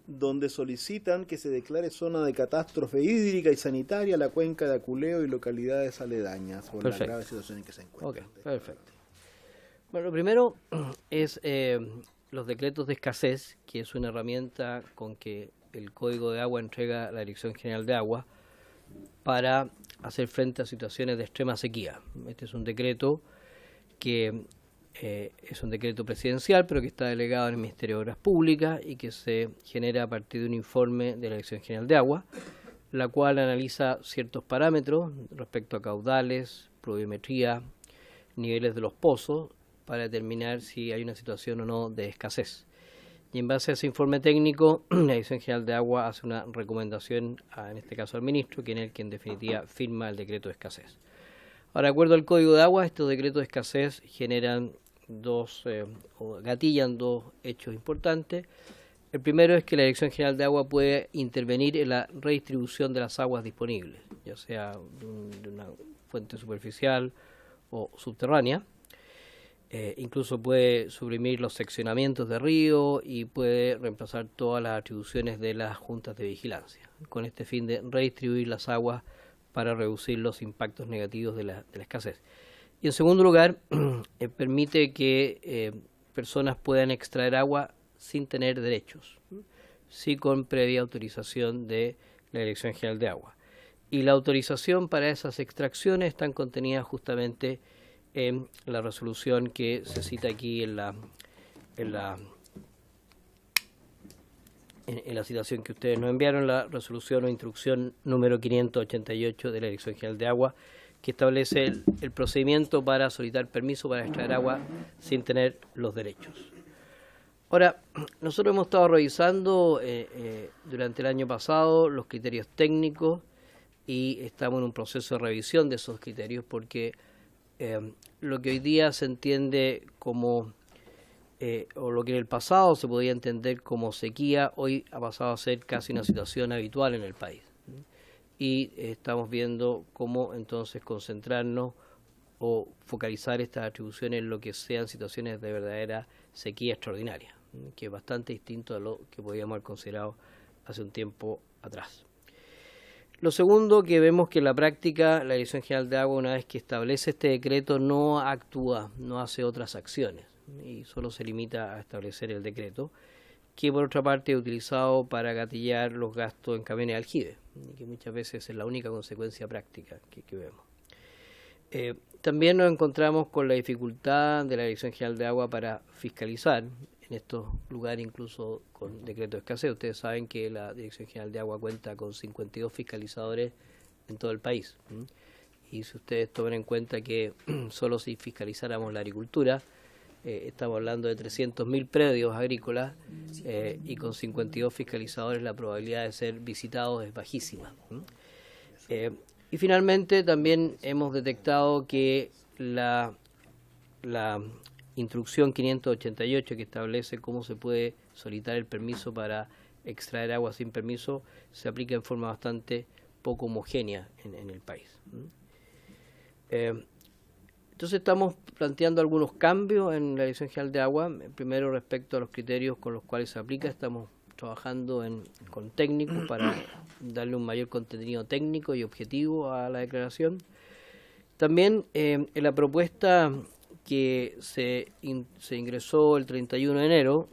donde solicitan que se declare zona de catástrofe hídrica y sanitaria la cuenca de Aculeo y localidades aledañas por la grave situación en que se encuentra. Ok, perfecto. Bueno, lo primero es los decretos de escasez, que es una herramienta con que el Código de Agua entrega a la Dirección General de Agua para hacer frente a situaciones de extrema sequía. Este es un decreto que es un decreto presidencial, pero que está delegado en el Ministerio de Obras Públicas y que se genera a partir de un informe de la Dirección General de Agua, la cual analiza ciertos parámetros respecto a caudales, pluviometría, niveles de los pozos, para determinar si hay una situación o no de escasez. Y en base a ese informe técnico, la Dirección General de Agua hace una recomendación, en este caso al ministro, quien es el que en definitiva firma el decreto de escasez. Ahora, de acuerdo al Código de Agua, estos decretos de escasez generan o gatillan dos hechos importantes. El primero es que la Dirección General de Agua puede intervenir en la redistribución de las aguas disponibles, ya sea de una fuente superficial o subterránea. Incluso puede suprimir los seccionamientos de río y puede reemplazar todas las atribuciones de las juntas de vigilancia, con este fin de redistribuir las aguas para reducir los impactos negativos de la escasez. Y en segundo lugar, permite que personas puedan extraer agua sin tener derechos, sí con previa autorización de la Dirección General de Agua. Y la autorización para esas extracciones están contenidas justamente en la resolución que se cita aquí en la citación que ustedes nos enviaron, la resolución o instrucción número 588 de la Dirección General de Agua, que establece el procedimiento para solicitar permiso para extraer agua sin tener los derechos. Ahora, nosotros hemos estado revisando durante el año pasado los criterios técnicos y estamos en un proceso de revisión de esos criterios porque lo que hoy día se entiende como, o lo que en el pasado se podía entender como sequía, hoy ha pasado a ser casi una situación habitual en el país. Y estamos viendo cómo entonces concentrarnos o focalizar estas atribuciones en lo que sean situaciones de verdadera sequía extraordinaria, que es bastante distinto a lo que podíamos haber considerado hace un tiempo atrás. Lo segundo, que vemos que en la práctica la Dirección General de Agua, una vez que establece este decreto, no actúa, no hace otras acciones y solo se limita a establecer el decreto, que por otra parte es utilizado para gatillar los gastos en camiones de aljibe, que muchas veces es la única consecuencia práctica que vemos. También nos encontramos con la dificultad de la Dirección General de Agua para fiscalizar en estos lugares, incluso con decreto de escasez. Ustedes saben que la Dirección General de Agua cuenta con 52 fiscalizadores en todo el país. Y si ustedes toman en cuenta que solo si fiscalizáramos la agricultura, estamos hablando de 300.000 predios agrícolas y con 52 fiscalizadores la probabilidad de ser visitados es bajísima. Y finalmente también hemos detectado que la instrucción 588 que establece cómo se puede solicitar el permiso para extraer agua sin permiso se aplica en forma bastante poco homogénea en el país. Entonces Entonces estamos planteando algunos cambios en la Dirección General de Agua. Primero, respecto a los criterios con los cuales se aplica, estamos trabajando con técnicos para darle un mayor contenido técnico y objetivo a la declaración. También en la propuesta que se ingresó el 31 de enero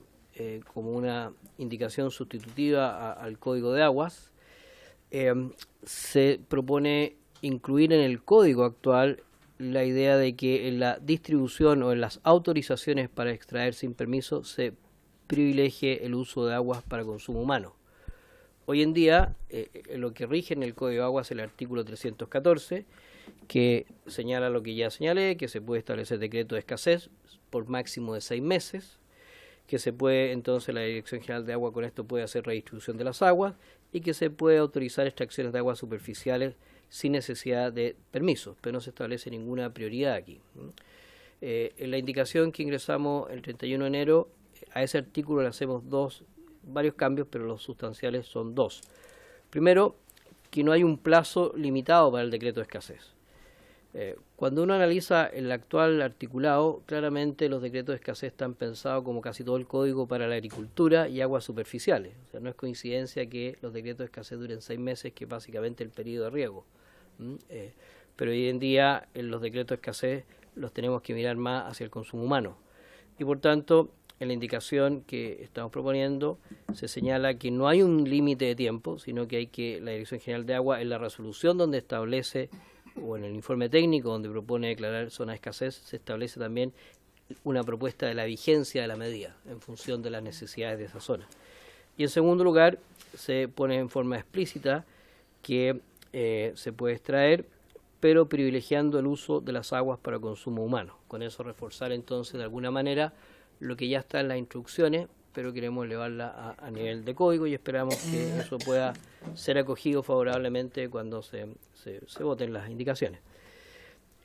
como una indicación sustitutiva al Código de Aguas, se propone incluir en el Código actual la idea de que en la distribución o en las autorizaciones para extraer sin permiso se privilegie el uso de aguas para consumo humano. Hoy en día, lo que rige en el Código de Aguas es el artículo 314, que señala lo que ya señalé, que se puede establecer decreto de escasez por máximo de 6 meses, que se puede, entonces la Dirección General de Agua con esto puede hacer redistribución de las aguas y que se puede autorizar extracciones de aguas superficiales sin necesidad de permisos, pero no se establece ninguna prioridad aquí. En la indicación que ingresamos el 31 de enero, a ese artículo le hacemos varios cambios, pero los sustanciales son 2. Primero, que no hay un plazo limitado para el decreto de escasez. Cuando uno analiza el actual articulado, claramente los decretos de escasez están pensados, como casi todo el código, para la agricultura y aguas superficiales. O sea, no es coincidencia que los decretos de escasez duren 6 meses, que es básicamente el periodo de riego. Pero hoy en día los decretos de escasez los tenemos que mirar más hacia el consumo humano. Y por tanto, en la indicación que estamos proponiendo, se señala que no hay un límite de tiempo, sino que hay que la Dirección General de Agua, en la resolución donde establece, o en el informe técnico donde propone declarar zona de escasez, se establece también una propuesta de la vigencia de la medida en función de las necesidades de esa zona. Y en segundo lugar, se pone en forma explícita que se puede extraer, pero privilegiando el uso de las aguas para consumo humano. Con eso reforzar entonces de alguna manera lo que ya está en las instrucciones, pero queremos elevarla a nivel de código y esperamos que eso pueda ser acogido favorablemente cuando se voten las indicaciones.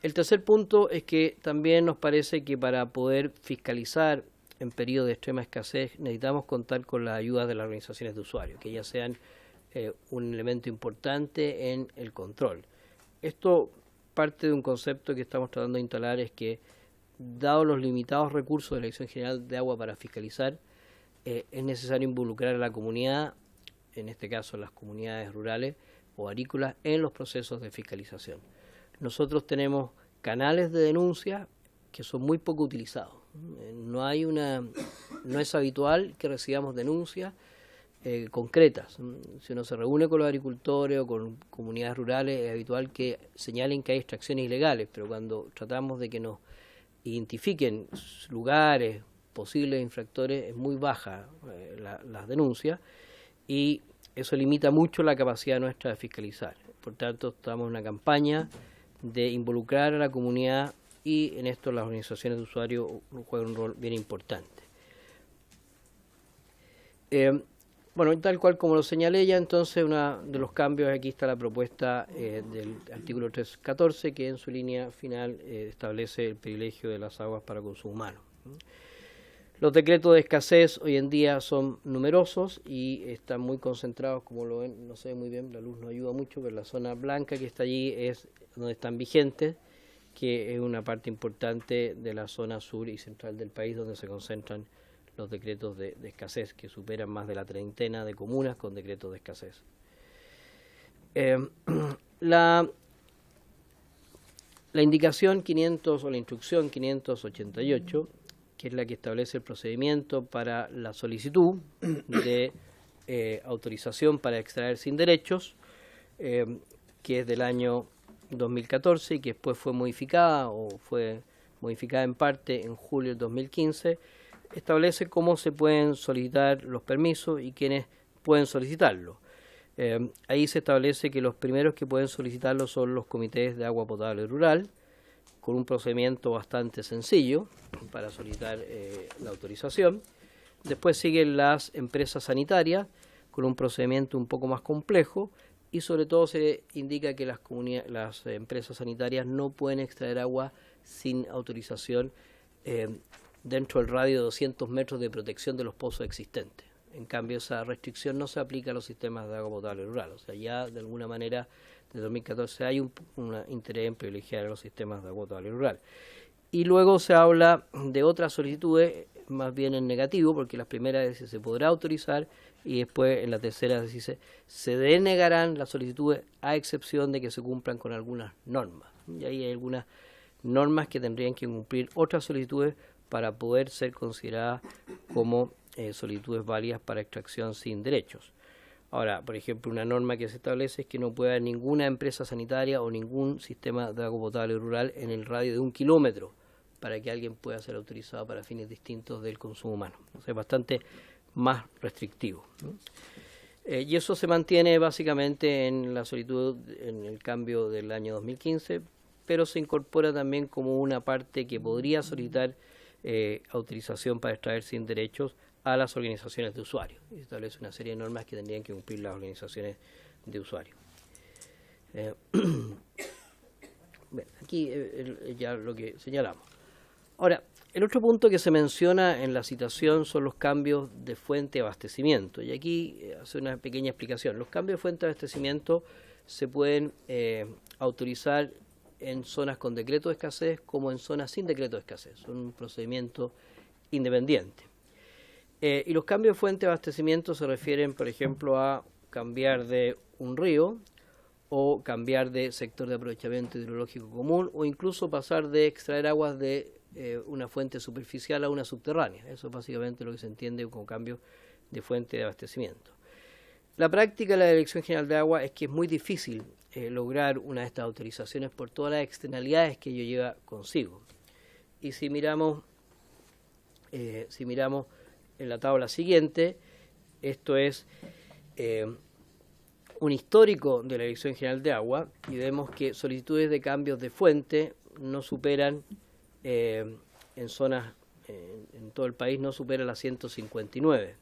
El tercer punto es que también nos parece que para poder fiscalizar en periodo de extrema escasez necesitamos contar con la ayuda de las organizaciones de usuarios, que ya sean un elemento importante en el control. Esto parte de un concepto que estamos tratando de instalar, es que dado los limitados recursos de la Dirección General de Agua para fiscalizar, es necesario involucrar a la comunidad, en este caso las comunidades rurales o agrícolas, en los procesos de fiscalización. Nosotros tenemos canales de denuncia que son muy poco utilizados. No es habitual que recibamos denuncias concretas. Si uno se reúne con los agricultores o con comunidades rurales, es habitual que señalen que hay extracciones ilegales, pero cuando tratamos de que nos identifiquen lugares, posibles infractores, es muy baja las denuncias y eso limita mucho la capacidad nuestra de fiscalizar. Por tanto, estamos en una campaña de involucrar a la comunidad y en esto las organizaciones de usuarios juegan un rol bien importante. Bueno, tal cual como lo señalé ya, entonces uno de los cambios, aquí está la propuesta del artículo 314, que en su línea final establece el privilegio de las aguas para consumo humano. Los decretos de escasez hoy en día son numerosos y están muy concentrados, como lo ven, no se ve muy bien, la luz no ayuda mucho, pero la zona blanca que está allí es donde están vigentes, que es una parte importante de la zona sur y central del país, donde se concentran los decretos de escasez, que superan más de la treintena de comunas con decretos de escasez. La indicación 500 o la instrucción 588, que es la que establece el procedimiento para la solicitud de autorización para extraer sin derechos, que es del año 2014 y que después fue modificada en parte en julio del 2015, establece cómo se pueden solicitar los permisos y quiénes pueden solicitarlo. Ahí se establece que los primeros que pueden solicitarlo son los comités de agua potable rural, con un procedimiento bastante sencillo para solicitar la autorización. Después siguen las empresas sanitarias, con un procedimiento un poco más complejo, y sobre todo se indica que las empresas sanitarias no pueden extraer agua sin autorización dentro del radio de 200 metros de protección de los pozos existentes. En cambio, esa restricción no se aplica a los sistemas de agua potable rural. O sea, ya de alguna manera de 2014 hay un interés en privilegiar los sistemas de agua potable rural. Y luego se habla de otras solicitudes, más bien en negativo, porque las primeras dice se podrá autorizar y después en la tercera dice se denegarán las solicitudes a excepción de que se cumplan con algunas normas. Y ahí hay algunas normas que tendrían que cumplir otras solicitudes para poder ser consideradas como solicitudes válidas para extracción sin derechos. Ahora, por ejemplo, una norma que se establece es que no puede haber ninguna empresa sanitaria o ningún sistema de agua potable rural en el radio de 1 kilómetro para que alguien pueda ser autorizado para fines distintos del consumo humano. O sea, es bastante más restrictivo, ¿no? Y eso se mantiene básicamente en la solicitud, en el cambio del año 2015, pero se incorpora también como una parte que podría solicitar autorización para extraer sin derechos a las organizaciones de usuarios. Y establece una serie de normas que tendrían que cumplir las organizaciones de usuarios. Bueno, aquí ya lo que señalamos. Ahora, el otro punto que se menciona en la citación son los cambios de fuente de abastecimiento. Y aquí hace una pequeña explicación. Los cambios de fuente de abastecimiento se pueden autorizar en zonas con decreto de escasez como en zonas sin decreto de escasez. Son un procedimiento independiente. Y los cambios de fuente de abastecimiento se refieren, por ejemplo, a cambiar de un río o cambiar de sector de aprovechamiento hidrológico común o incluso pasar de extraer aguas de una fuente superficial a una subterránea. Eso es básicamente lo que se entiende como cambio de fuente de abastecimiento. La práctica de la Dirección General de Agua es que es muy difícil lograr una de estas autorizaciones por todas las externalidades que ello lleva consigo. Y si miramos en la tabla siguiente, esto es un histórico de la Dirección General de Agua y vemos que solicitudes de cambios de fuente no superan en zonas, en todo el país no supera las 159.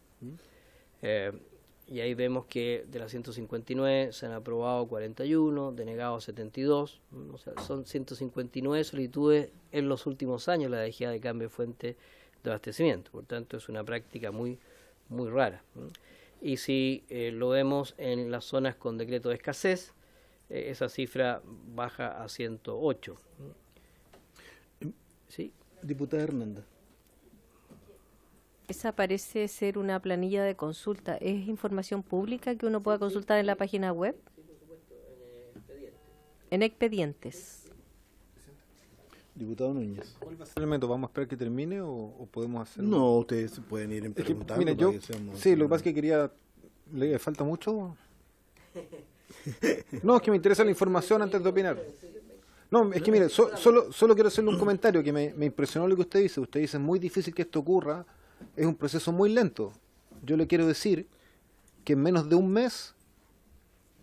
Y ahí vemos que de las 159 se han aprobado 41, denegados 72, o sea, son 159 solicitudes en los últimos años la dejada de cambio de fuente de abastecimiento. Por tanto, es una práctica muy rara. Y si lo vemos en las zonas con decreto de escasez, esa cifra baja a 108. ¿Sí? Diputada Hernández. Esa parece ser una planilla de consulta. ¿Es información pública que uno pueda consultar en la página web? Sí, por supuesto, en expedientes. En expedientes. Diputado Núñez. ¿Cuál va a ser el método? ¿Vamos a esperar que termine o podemos hacerlo? No, ustedes pueden ir en preguntando. Mira, sí, lo que pasa es que quería... ¿Le falta mucho? No, es que me interesa la información antes de opinar. No, es que mire, solo quiero hacerle un comentario que me impresionó lo que usted dice. Usted dice, es muy difícil que esto ocurra, es un proceso muy lento. Yo le quiero decir que en menos de un mes,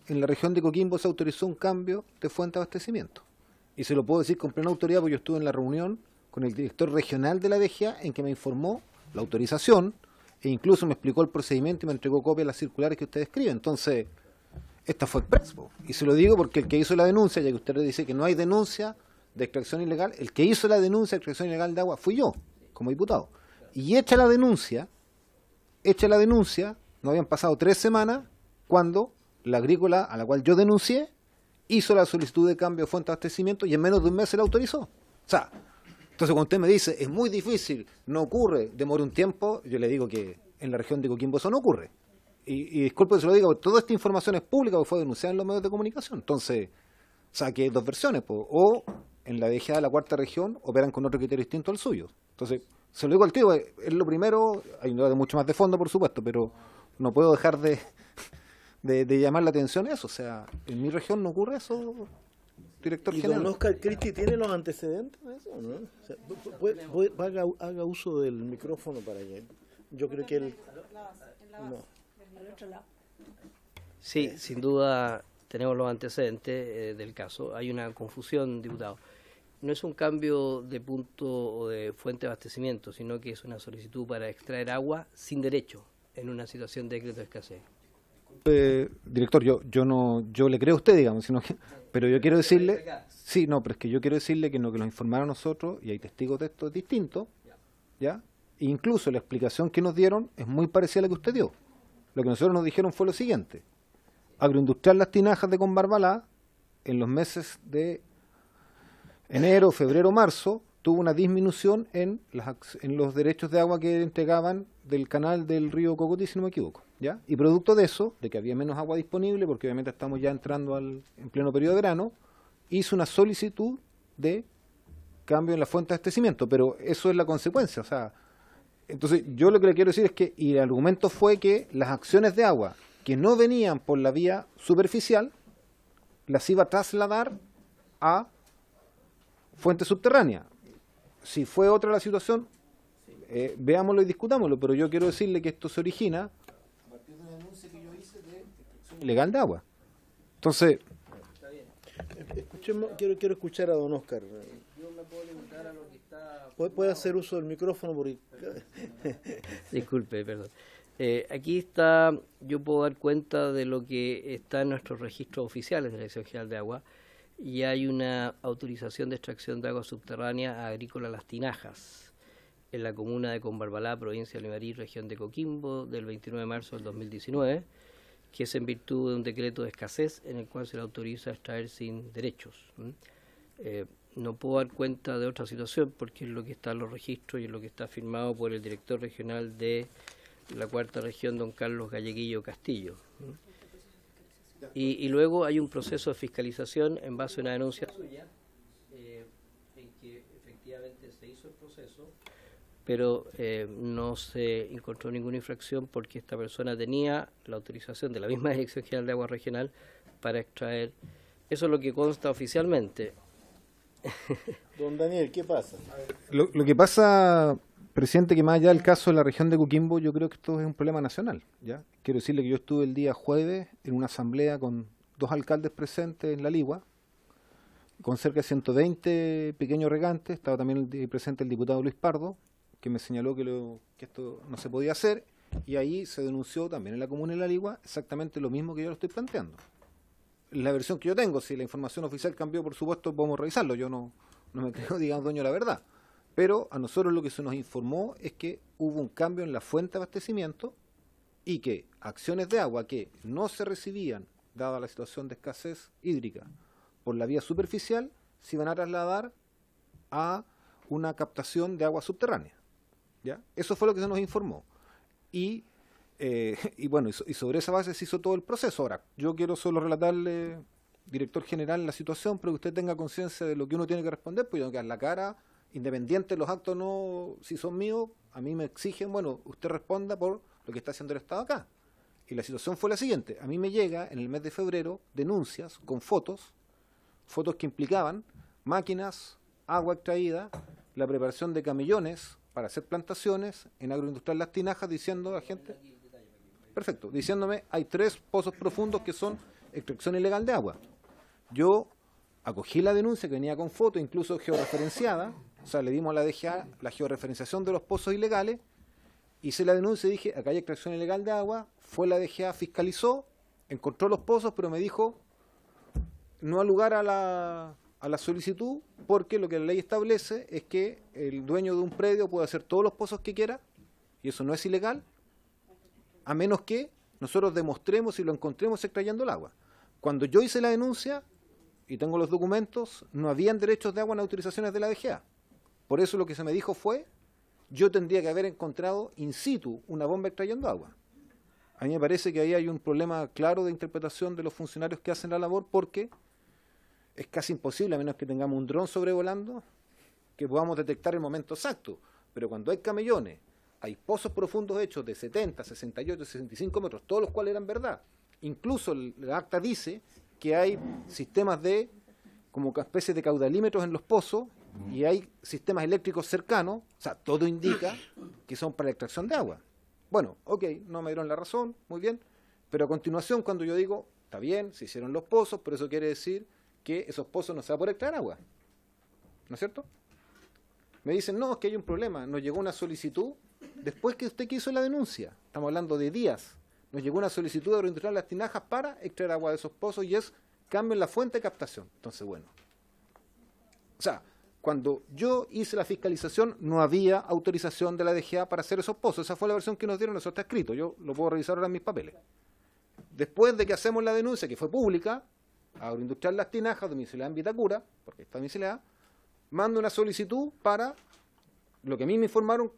en la región de Coquimbo se autorizó un cambio de fuente de abastecimiento. Y se lo puedo decir con plena autoridad porque yo estuve en la reunión con el director regional de la DGA en que me informó la autorización e incluso me explicó el procedimiento y me entregó copia de las circulares que usted escribe. Entonces, esta fue expreso. Y se lo digo porque el que hizo la denuncia, ya que usted le dice que no hay denuncia de extracción ilegal, el que hizo la denuncia de extracción ilegal de agua fui yo, como diputado. Y hecha la denuncia, no habían pasado 3 semanas cuando la agrícola a la cual yo denuncié hizo la solicitud de cambio de fuente de abastecimiento y en menos de un mes se la autorizó. O sea, entonces cuando usted me dice, es muy difícil, no ocurre, demora un tiempo, yo le digo que en la región de Coquimbo eso no ocurre. Y disculpe que se lo diga, porque toda esta información es pública, porque fue denunciada en los medios de comunicación. Entonces, saque 2 versiones, o en la DGA de la 4ª región operan con otro criterio distinto al suyo. Entonces, se lo digo al tío, es lo primero, hay mucho más de fondo, por supuesto, pero no puedo dejar de llamar la atención a eso. O sea, en mi región no ocurre eso, director general. ¿Don Oscar Cristi tiene los antecedentes de eso, no? O sea, haga uso del micrófono para que... Yo creo que él... No. Sí, sin duda tenemos los antecedentes del caso. Hay una confusión, diputado. No es un cambio de punto o de fuente de abastecimiento, sino que es una solicitud para extraer agua sin derecho en una situación de decreto de escasez. Director, yo le creo a usted, digamos, pero yo quiero decirle, sí, no, pero es que yo quiero decirle que lo que nos informaron a nosotros, y hay testigos de esto, es distinto, ¿ya? E incluso la explicación que nos dieron es muy parecida a la que usted dio. Lo que nosotros nos dijeron fue lo siguiente: Agroindustrial Las Tinajas de Combarbalá en los meses de enero, febrero, marzo, tuvo una disminución en los derechos de agua que entregaban del canal del río Cocotí, si no me equivoco, ¿ya? Y producto de eso, de que había menos agua disponible, porque obviamente estamos ya entrando en pleno periodo de verano, hizo una solicitud de cambio en la fuente de abastecimiento, pero eso es la consecuencia, o sea, entonces yo lo que le quiero decir es que, y el argumento fue que las acciones de agua que no venían por la vía superficial, las iba a trasladar a fuente subterránea. Si fue otra la situación, veámoslo y discutámoslo, pero yo quiero decirle que esto se origina a partir de una denuncia que yo hice de extracción ilegal de agua. Entonces, escuchemos, quiero escuchar a don Oscar. Yo me puedo limitar a lo que está... ¿Puede hacer uso del micrófono? Porque... Disculpe, perdón. Aquí está, yo puedo dar cuenta de lo que está en nuestros registros oficiales de la Dirección General de Agua, y hay una autorización de extracción de agua subterránea agrícola Las Tinajas, en la comuna de Combarbalá, provincia de Limarí, región de Coquimbo, del 29 de marzo del 2019, que es en virtud de un decreto de escasez en el cual se le autoriza a extraer sin derechos. No puedo dar cuenta de otra situación porque es lo que está en los registros y es lo que está firmado por el director regional de la cuarta región, don Carlos Galleguillo Castillo. Y luego hay un proceso de fiscalización en base a una denuncia suya, en que efectivamente se hizo el proceso, pero no se encontró ninguna infracción porque esta persona tenía la autorización de la misma Dirección General de Agua Regional para extraer. Eso es lo que consta oficialmente. Don Daniel, ¿qué pasa? Lo que pasa, presidente, que más allá del caso de la región de Coquimbo, yo creo que esto es un problema nacional, ¿ya? Quiero decirle que yo estuve el día jueves en una asamblea con 2 alcaldes presentes en La Ligua, con cerca de 120 pequeños regantes. Estaba también presente el diputado Luis Pardo, que me señaló que esto no se podía hacer, y ahí se denunció también en la comuna de La Ligua exactamente lo mismo que yo lo estoy planteando. La versión que yo tengo, si la información oficial cambió, por supuesto, podemos revisarlo. Yo no me creo, digamos, dueño de la verdad. Pero a nosotros lo que se nos informó es que hubo un cambio en la fuente de abastecimiento y que acciones de agua que no se recibían, dada la situación de escasez hídrica, por la vía superficial, se iban a trasladar a una captación de agua subterránea, ¿ya? Eso fue lo que se nos informó. Y bueno, y sobre esa base se hizo todo el proceso. Ahora, yo quiero solo relatarle, director general, la situación, pero que usted tenga conciencia de lo que uno tiene que responder, pues yo tengo que dar la cara, independiente de los actos, no, si son míos, a mí me exigen, bueno, usted responda por lo que está haciendo el Estado acá. Y la situación fue la siguiente: a mí me llega en el mes de febrero denuncias con fotos que implicaban máquinas, agua extraída, la preparación de camellones para hacer plantaciones en agroindustrial Las Tinajas, diciendo a la gente, perfecto, diciéndome hay 3 pozos profundos que son extracción ilegal de agua. Yo acogí la denuncia que venía con foto, incluso georreferenciada, o sea, le dimos a la DGA la georreferenciación de los pozos ilegales, hice la denuncia y dije, acá hay extracción ilegal de agua, fue la DGA, fiscalizó, encontró los pozos, pero me dijo, no al lugar a la solicitud, porque lo que la ley establece es que el dueño de un predio puede hacer todos los pozos que quiera, y eso no es ilegal, a menos que nosotros demostremos y lo encontremos extrayendo el agua. Cuando yo hice la denuncia, y tengo los documentos, no habían derechos de agua en autorizaciones de la DGA. Por eso lo que se me dijo fue, yo tendría que haber encontrado in situ una bomba extrayendo agua. A mí me parece que ahí hay un problema claro de interpretación de los funcionarios que hacen la labor, porque es casi imposible, a menos que tengamos un dron sobrevolando, que podamos detectar el momento exacto. Pero cuando hay camellones, hay pozos profundos hechos de 70, 68, 65 metros, todos los cuales eran verdad. Incluso el acta dice que hay sistemas de, como especies de caudalímetros en los pozos, y hay sistemas eléctricos cercanos, o sea, todo indica que son para la extracción de agua. Bueno, ok, no me dieron la razón, muy bien, pero a continuación, cuando yo digo, está bien, se hicieron los pozos, pero eso quiere decir que esos pozos no se va a poder extraer agua, ¿no es cierto? Me dicen, no, es que hay un problema, nos llegó una solicitud, después que usted hizo la denuncia, estamos hablando de días, nos llegó una solicitud de Agroindustrial Las Tinajas para extraer agua de esos pozos, y es cambio en la fuente de captación. Entonces, bueno, o sea, cuando yo hice la fiscalización no había autorización de la DGA para hacer esos pozos. Esa fue la versión que nos dieron, eso está escrito, yo lo puedo revisar ahora en mis papeles. Después de que hacemos la denuncia, que fue pública, Agroindustrial Las Tinajas, domiciliada en Vitacura, porque está domiciliada, mando una solicitud para, lo que a mí me informaron,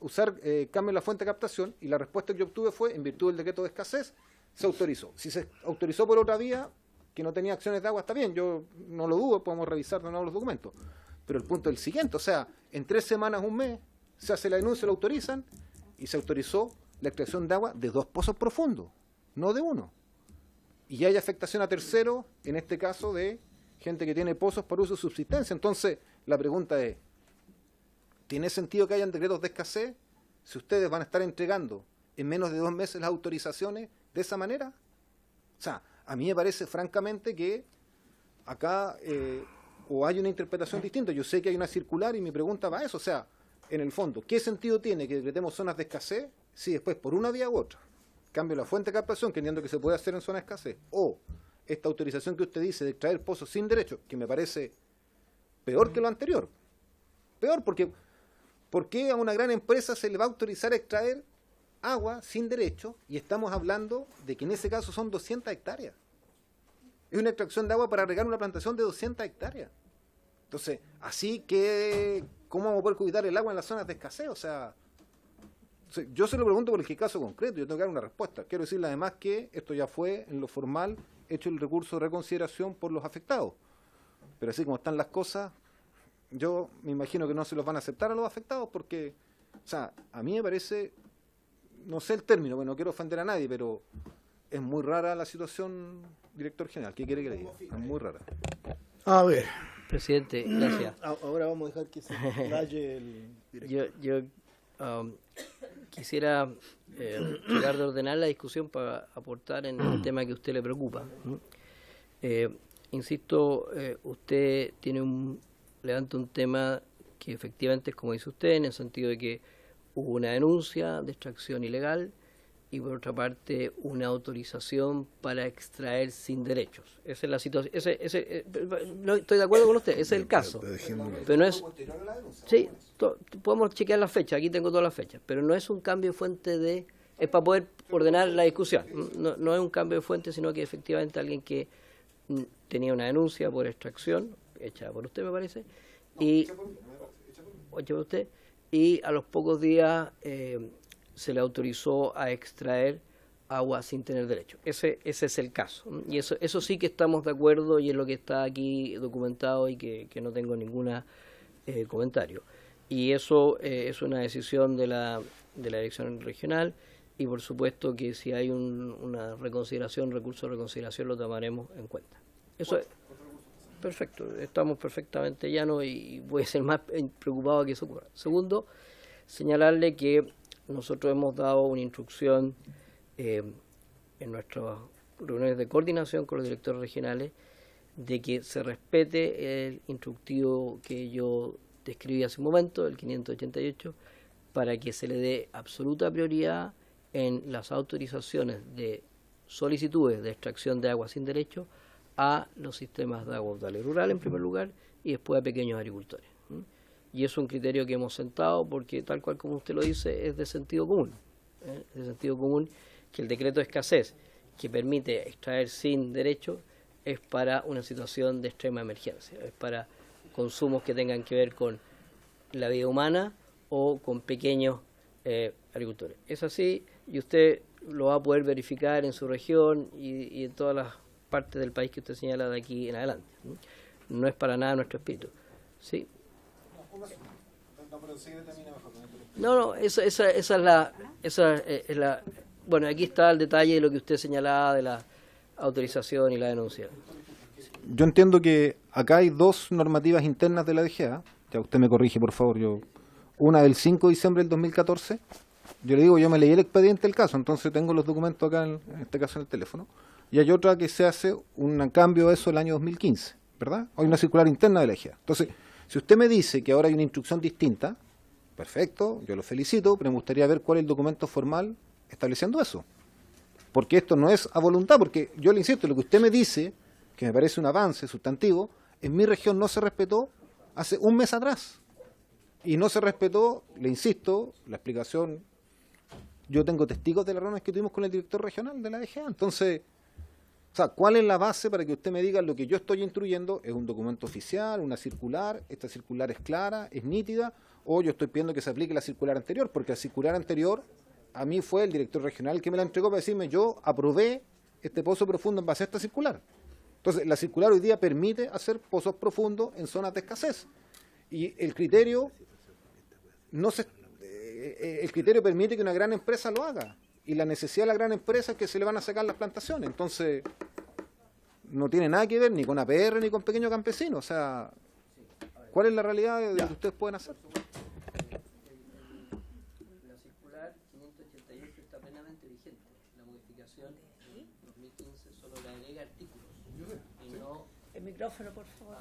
usar cambio en la fuente de captación, y la respuesta que yo obtuve fue, en virtud del decreto de escasez, se autorizó. Si se autorizó por otra vía, que no tenía acciones de agua, está bien, yo no lo dudo, podemos revisar de nuevo los documentos. Pero el punto es el siguiente, o sea, en 3 semanas, un mes, se hace la denuncia, lo autorizan, y se autorizó la extracción de agua de 2 pozos profundos, no de 1. Y hay afectación a terceros, en este caso de gente que tiene pozos para uso de subsistencia. Entonces, la pregunta es, ¿tiene sentido que hayan decretos de escasez si ustedes van a estar entregando en menos de 2 meses las autorizaciones de esa manera? O sea, a mí me parece francamente que acá o hay una interpretación distinta. Yo sé que hay una circular y mi pregunta va a eso. O sea, en el fondo, ¿qué sentido tiene que decretemos zonas de escasez si después por una vía u otra, cambio la fuente de captación, que entiendo que se puede hacer en zona de escasez, o esta autorización que usted dice de extraer pozos sin derecho, que me parece peor que lo anterior? Peor porque ¿por qué a una gran empresa se le va a autorizar a extraer agua sin derecho? Y estamos hablando de que en ese caso son 200 hectáreas. Es una extracción de agua para regar una plantación de 200 hectáreas. Entonces, así que, ¿cómo vamos a poder cuidar el agua en las zonas de escasez? O sea, yo se lo pregunto por el caso concreto, yo tengo que dar una respuesta. Quiero decirle además que esto ya fue, en lo formal, hecho el recurso de reconsideración por los afectados. Pero así como están las cosas, yo me imagino que no se los van a aceptar a los afectados porque, o sea, a mí me parece, no sé el término, bueno, no quiero ofender a nadie, pero es muy rara la situación, director general. ¿Qué quiere que le diga? Es muy rara. A ver. Presidente, gracias. Ahora vamos a dejar que se explaye el director. Yo quisiera tratar de ordenar la discusión para aportar en el tema que a usted le preocupa. Insisto, usted levanta un tema que efectivamente es como dice usted, en el sentido de que hubo una denuncia de extracción ilegal y por otra parte una autorización para extraer sin derechos. Esa es la situación. No estoy de acuerdo con usted, ese es el caso. Pero no es. Sí, podemos chequear las fechas, aquí tengo todas las fechas, pero no es un cambio de fuente es para poder ordenar la discusión. No es un cambio de fuente, sino que efectivamente alguien que tenía una denuncia por extracción, hecha por usted me parece, hecha por usted, y a los pocos días se le autorizó a extraer agua sin tener derecho. Ese es el caso. Y eso sí que estamos de acuerdo y es lo que está aquí documentado y que no tengo ningún comentario. Y eso es una decisión de la dirección regional y por supuesto que si hay una reconsideración, recurso de reconsideración, lo tomaremos en cuenta. Eso es perfecto. Estamos perfectamente llanos y voy a ser más preocupado que eso ocurra. Segundo, señalarle que nosotros hemos dado una instrucción en nuestras reuniones de coordinación con los directores regionales de que se respete el instructivo que yo describí hace un momento, el 588, para que se le dé absoluta prioridad en las autorizaciones de solicitudes de extracción de agua sin derecho a los sistemas de agua potable rural en primer lugar y después a pequeños agricultores. Y es un criterio que hemos sentado porque, tal cual como usted lo dice, es de sentido común. Es de sentido común que el decreto de escasez que permite extraer sin derecho es para una situación de extrema emergencia, es para consumos que tengan que ver con la vida humana o con pequeños agricultores. Es así y usted lo va a poder verificar en su región y en todas las partes del país que usted señala de aquí en adelante. No es para nada nuestro espíritu. ¿Sí? No, esa es la. Bueno, aquí está el detalle de lo que usted señalaba de la autorización y la denuncia. Yo entiendo que acá hay 2 normativas internas de la DGA. Ya usted me corrige, por favor. Una del 5 de diciembre del 2014. Yo le digo, yo me leí el expediente del caso, entonces tengo los documentos acá, en este caso en el teléfono. Y hay otra que se hace un cambio de eso el año 2015, ¿verdad? Hay una circular interna de la DGA. Entonces, si usted me dice que ahora hay una instrucción distinta, perfecto, yo lo felicito, pero me gustaría ver cuál es el documento formal estableciendo eso. Porque esto no es a voluntad, porque yo le insisto, lo que usted me dice, que me parece un avance sustantivo, en mi región no se respetó hace un mes atrás. Y no se respetó, le insisto, la explicación, yo tengo testigos de las reuniones que tuvimos con el director regional de la DGA. Entonces, O sea, ¿cuál es la base para que usted me diga lo que yo estoy instruyendo es un documento oficial, una circular, esta circular es clara, es nítida, o yo estoy pidiendo que se aplique la circular anterior? Porque la circular anterior a mí fue el director regional que me la entregó para decirme yo aprobé este pozo profundo en base a esta circular. Entonces, la circular hoy día permite hacer pozos profundos en zonas de escasez. Y el criterio el criterio permite que una gran empresa lo haga. Y la necesidad de la gran empresa es que se le van a sacar las plantaciones. Entonces, no tiene nada que ver ni con APR ni con pequeño campesino. O sea, ¿cuál es la realidad de lo que ustedes pueden hacer? La circular 588 está plenamente vigente. La modificación de 2015 solo le agrega artículos. Y no... El micrófono, por favor.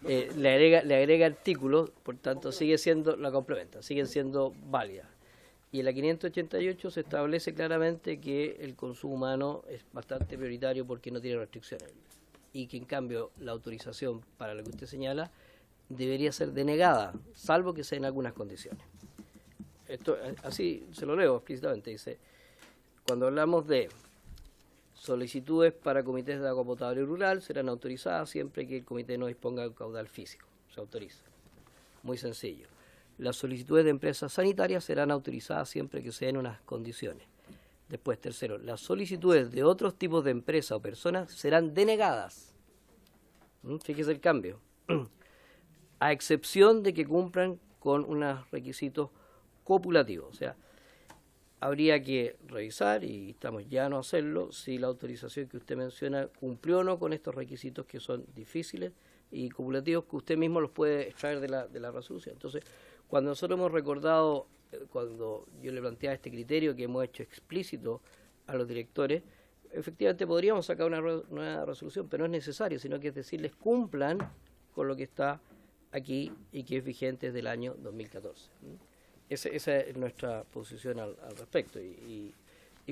Le agrega artículos, por tanto sigue siendo, la complementa, siguen siendo válidas. Y en la 588 se establece claramente que el consumo humano es bastante prioritario porque no tiene restricciones. Y que en cambio la autorización para lo que usted señala debería ser denegada, salvo que sea en algunas condiciones. Esto así se lo leo explícitamente, dice, cuando hablamos de solicitudes para comités de agua potable rural serán autorizadas siempre que el comité no disponga de un caudal físico. Se autoriza. Muy sencillo. Las solicitudes de empresas sanitarias serán autorizadas siempre que se den unas condiciones. Después, tercero, las solicitudes de otros tipos de empresas o personas serán denegadas. Fíjese el cambio. A excepción de que cumplan con unos requisitos copulativos. O sea, habría que revisar, y estamos ya a no hacerlo, si la autorización que usted menciona cumplió o no con estos requisitos que son difíciles y cumulativos, que usted mismo los puede extraer de la resolución. Entonces, cuando nosotros hemos recordado, cuando yo le planteaba este criterio que hemos hecho explícito a los directores, efectivamente podríamos sacar una nueva resolución, pero no es necesario, sino que es decirles cumplan con lo que está aquí y que es vigente desde el año 2014. Esa es nuestra posición al respecto y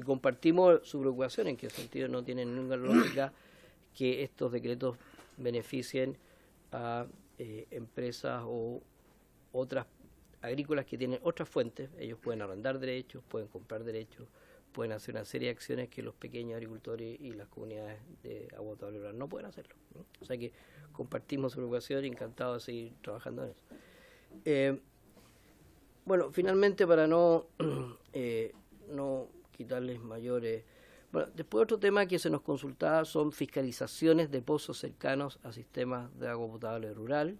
compartimos su preocupación, en que el sentido no tiene ninguna lógica que estos decretos beneficien a empresas o otras agrícolas que tienen otras fuentes. Ellos pueden arrendar derechos, pueden comprar derechos, pueden hacer una serie de acciones que los pequeños agricultores y las comunidades de agua potable rural no pueden hacerlo, ¿no? O sea que compartimos su preocupación y encantados de seguir trabajando en eso. Bueno, finalmente, para no quitarles mayores... Bueno, después otro tema que se nos consultaba son fiscalizaciones de pozos cercanos a sistemas de agua potable rural.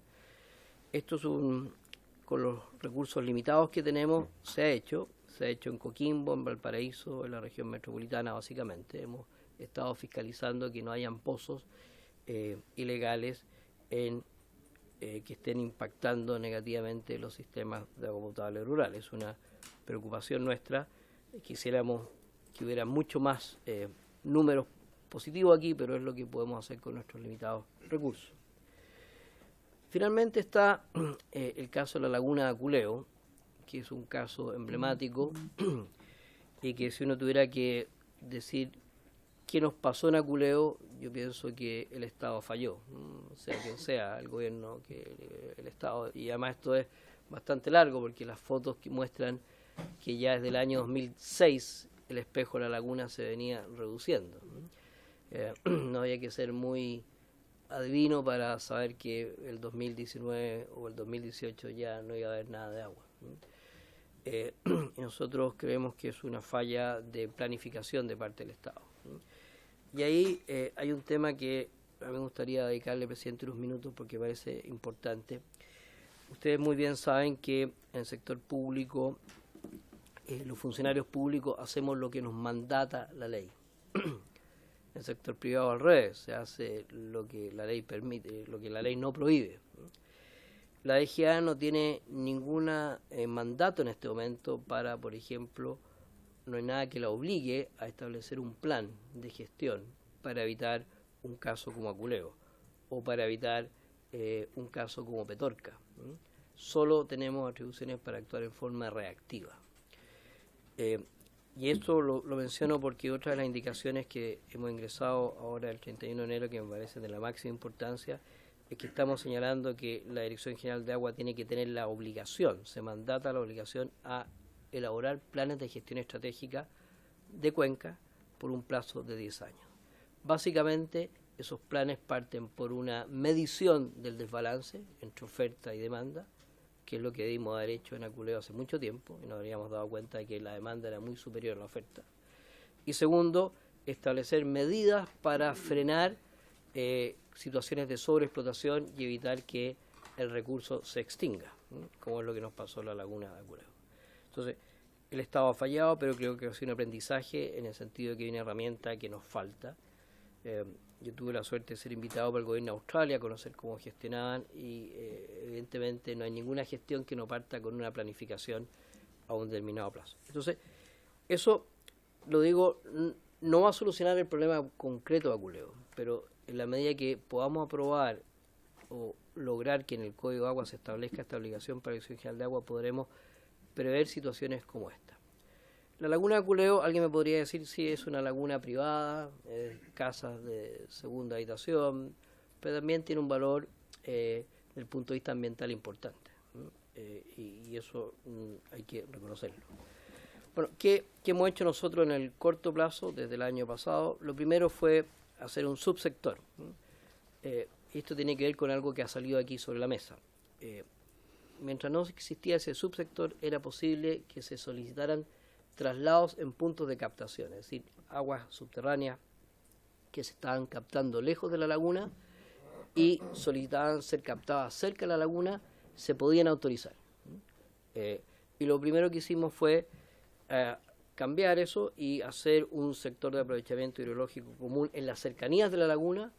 Esto es con los recursos limitados que tenemos, se ha hecho en Coquimbo, en Valparaíso, en la región metropolitana básicamente. Hemos estado fiscalizando que no hayan pozos ilegales que estén impactando negativamente los sistemas de agua potable rural. Es una preocupación nuestra. Quisiéramos que hubiera mucho más números positivos aquí, pero es lo que podemos hacer con nuestros limitados recursos. Finalmente está el caso de la laguna de Aculeo, que es un caso emblemático y que si uno tuviera que decir qué nos pasó en Aculeo, yo pienso que el Estado falló, sea quien sea, el gobierno, el Estado. Y además esto es bastante largo porque las fotos que muestran que ya desde el año 2006 el espejo de la laguna se venía reduciendo. No había que ser muy adivino para saber que el 2019 o el 2018 ya no iba a haber nada de agua. Y nosotros creemos que es una falla de planificación de parte del Estado. Y ahí hay un tema que a mí me gustaría dedicarle, presidente, unos minutos porque parece importante. Ustedes muy bien saben que en el sector público, los funcionarios públicos hacemos lo que nos mandata la ley. En el sector privado al revés, se hace lo que la ley permite, lo que la ley no prohíbe. La DGA no tiene ningún mandato en este momento para, por ejemplo, no hay nada que la obligue a establecer un plan de gestión para evitar un caso como Aculeo o para evitar un caso como Petorca. Solo tenemos atribuciones para actuar en forma reactiva. Y esto lo menciono porque otra de las indicaciones que hemos ingresado ahora el 31 de enero, que me parecen de la máxima importancia, es que estamos señalando que la Dirección General de Agua tiene que tener la obligación, se mandata la obligación a elaborar planes de gestión estratégica de cuenca por un plazo de 10 años. Básicamente, esos planes parten por una medición del desbalance entre oferta y demanda, que es lo que debimos haber hecho en Aculeo hace mucho tiempo, y nos habríamos dado cuenta de que la demanda era muy superior a la oferta. Y segundo, establecer medidas para frenar situaciones de sobreexplotación y evitar que el recurso se extinga, ¿no? Como es lo que nos pasó en la laguna de Aculeo. Entonces, el Estado ha fallado, pero creo que ha sido un aprendizaje en el sentido de que hay una herramienta que nos falta. Yo tuve la suerte de ser invitado por el gobierno de Australia a conocer cómo gestionaban y evidentemente no hay ninguna gestión que no parta con una planificación a un determinado plazo. Entonces, eso, lo digo, no va a solucionar el problema concreto de Aculeo, pero en la medida que podamos aprobar o lograr que en el Código de Agua se establezca esta obligación para la Dirección General de Agua, podremos prever situaciones como esta. La laguna de Aculeo, alguien me podría decir si es una laguna privada, casas de segunda habitación, pero también tiene un valor desde el punto de vista ambiental importante, ¿no? Y eso hay que reconocerlo. Bueno, ¿qué hemos hecho nosotros en el corto plazo desde el año pasado? Lo primero fue hacer un subsector, ¿no? Esto tiene que ver con algo que ha salido aquí sobre la mesa. Mientras no existía ese subsector, era posible que se solicitaran traslados en puntos de captación, es decir, aguas subterráneas que se estaban captando lejos de la laguna y solicitaban ser captadas cerca de la laguna, se podían autorizar. Y lo primero que hicimos fue cambiar eso y hacer un sector de aprovechamiento hidrológico común en las cercanías de la laguna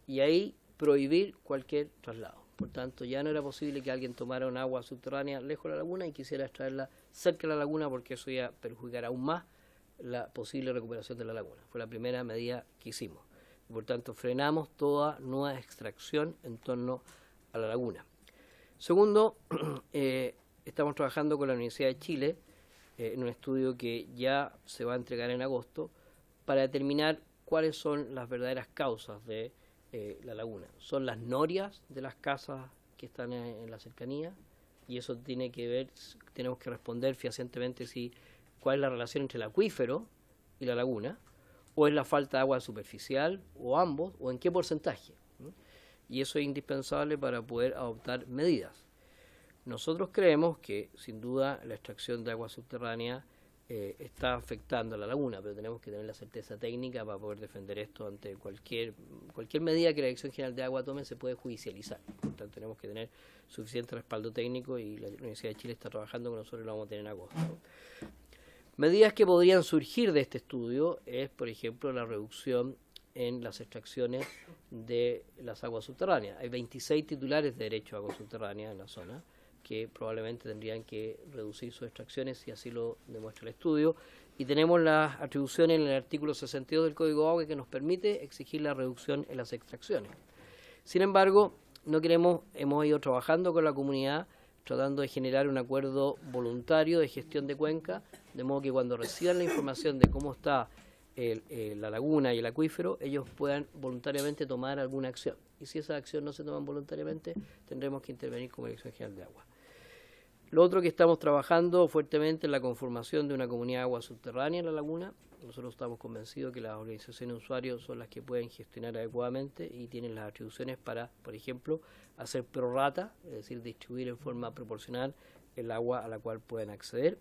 y ahí prohibir cualquier traslado. Por tanto, ya no era posible que alguien tomara un agua subterránea lejos de la laguna y quisiera extraerla cerca de la laguna porque eso iba a perjudicar aún más la posible recuperación de la laguna. Fue la primera medida que hicimos. Y por tanto, frenamos toda nueva extracción en torno a la laguna. Segundo, estamos trabajando con la Universidad de Chile en un estudio que ya se va a entregar en agosto para determinar cuáles son las verdaderas causas de la laguna. Son las norias de las casas que están en la cercanía y eso tiene que ver, tenemos que responder fehacientemente cuál es la relación entre el acuífero y la laguna, o es la falta de agua superficial, o ambos, o en qué porcentaje, ¿no? Y eso es indispensable para poder adoptar medidas. Nosotros creemos que, sin duda, la extracción de agua subterránea está afectando a la laguna, pero tenemos que tener la certeza técnica para poder defender esto ante cualquier medida que la Dirección General de Agua tome se puede judicializar. Por tanto, tenemos que tener suficiente respaldo técnico y la Universidad de Chile está trabajando con nosotros y lo vamos a tener en agosto. Medidas que podrían surgir de este estudio es, por ejemplo, la reducción en las extracciones de las aguas subterráneas. Hay 26 titulares de derecho a agua subterránea en la zona que probablemente tendrían que reducir sus extracciones si así lo demuestra el estudio. Y tenemos las atribuciones en el artículo 62 del Código de Agua que nos permite exigir la reducción en las extracciones. Sin embargo, hemos ido trabajando con la comunidad tratando de generar un acuerdo voluntario de gestión de cuenca, de modo que cuando reciban la información de cómo está la laguna y el acuífero, ellos puedan voluntariamente tomar alguna acción. Y si esa acción no se toma voluntariamente, tendremos que intervenir como Dirección General de Agua. Lo otro que estamos trabajando fuertemente es la conformación de una comunidad de agua subterránea en la laguna. Nosotros estamos convencidos que las organizaciones de usuarios son las que pueden gestionar adecuadamente y tienen las atribuciones para, por ejemplo, hacer prorrata, es decir, distribuir en forma proporcional el agua a la cual pueden acceder.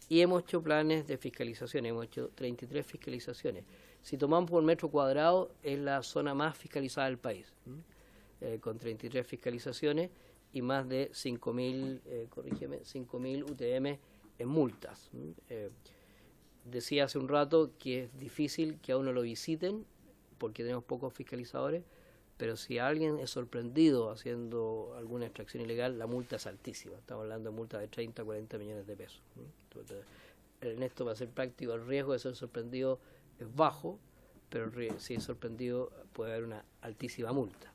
Y hemos hecho planes de fiscalización, hemos hecho 33 fiscalizaciones. Si tomamos por metro cuadrado, es la zona más fiscalizada del país, con 33 fiscalizaciones y más de 5.000 UTM en multas. Decía hace un rato que es difícil que a uno lo visiten porque tenemos pocos fiscalizadores, pero si alguien es sorprendido haciendo alguna extracción ilegal, la multa es altísima. Estamos hablando de multas de 30 a 40 millones de pesos. En esto, para ser práctico, el riesgo de ser sorprendido es bajo, pero si es sorprendido puede haber una altísima multa.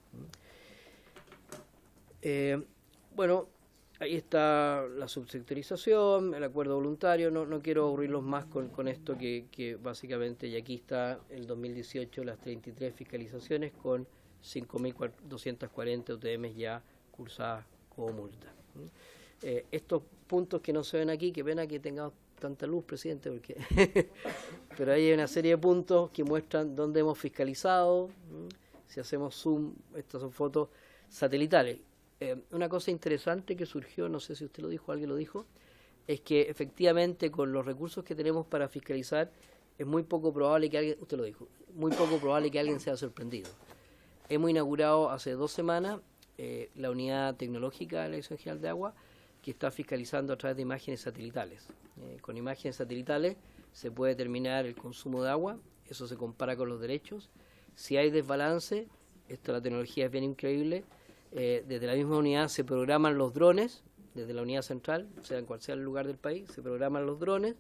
Bueno, ahí está la subsectorización, el acuerdo voluntario. No quiero aburrirlos más con esto que básicamente, y aquí está el 2018, las 33 fiscalizaciones con 5.240 UTM ya cursadas como multa. Estos puntos que no se ven aquí, qué pena que tengamos tanta luz, presidente, porque pero ahí hay una serie de puntos que muestran dónde hemos fiscalizado. Si hacemos zoom, estas son fotos satelitales. Una cosa interesante que surgió, no sé si usted lo dijo, alguien lo dijo, es que efectivamente con los recursos que tenemos para fiscalizar es muy poco probable que alguien, usted lo dijo, muy poco probable que alguien sea sorprendido. Hemos inaugurado hace 2 semanas la unidad tecnológica de la Dirección General de Agua, que está fiscalizando a través de imágenes satelitales. Con imágenes satelitales se puede determinar el consumo de agua, eso se compara con los derechos. Si hay desbalance, la tecnología es bien increíble, desde la misma unidad se programan los drones, desde la unidad central, sea en cual sea el lugar del país, se programan los drones,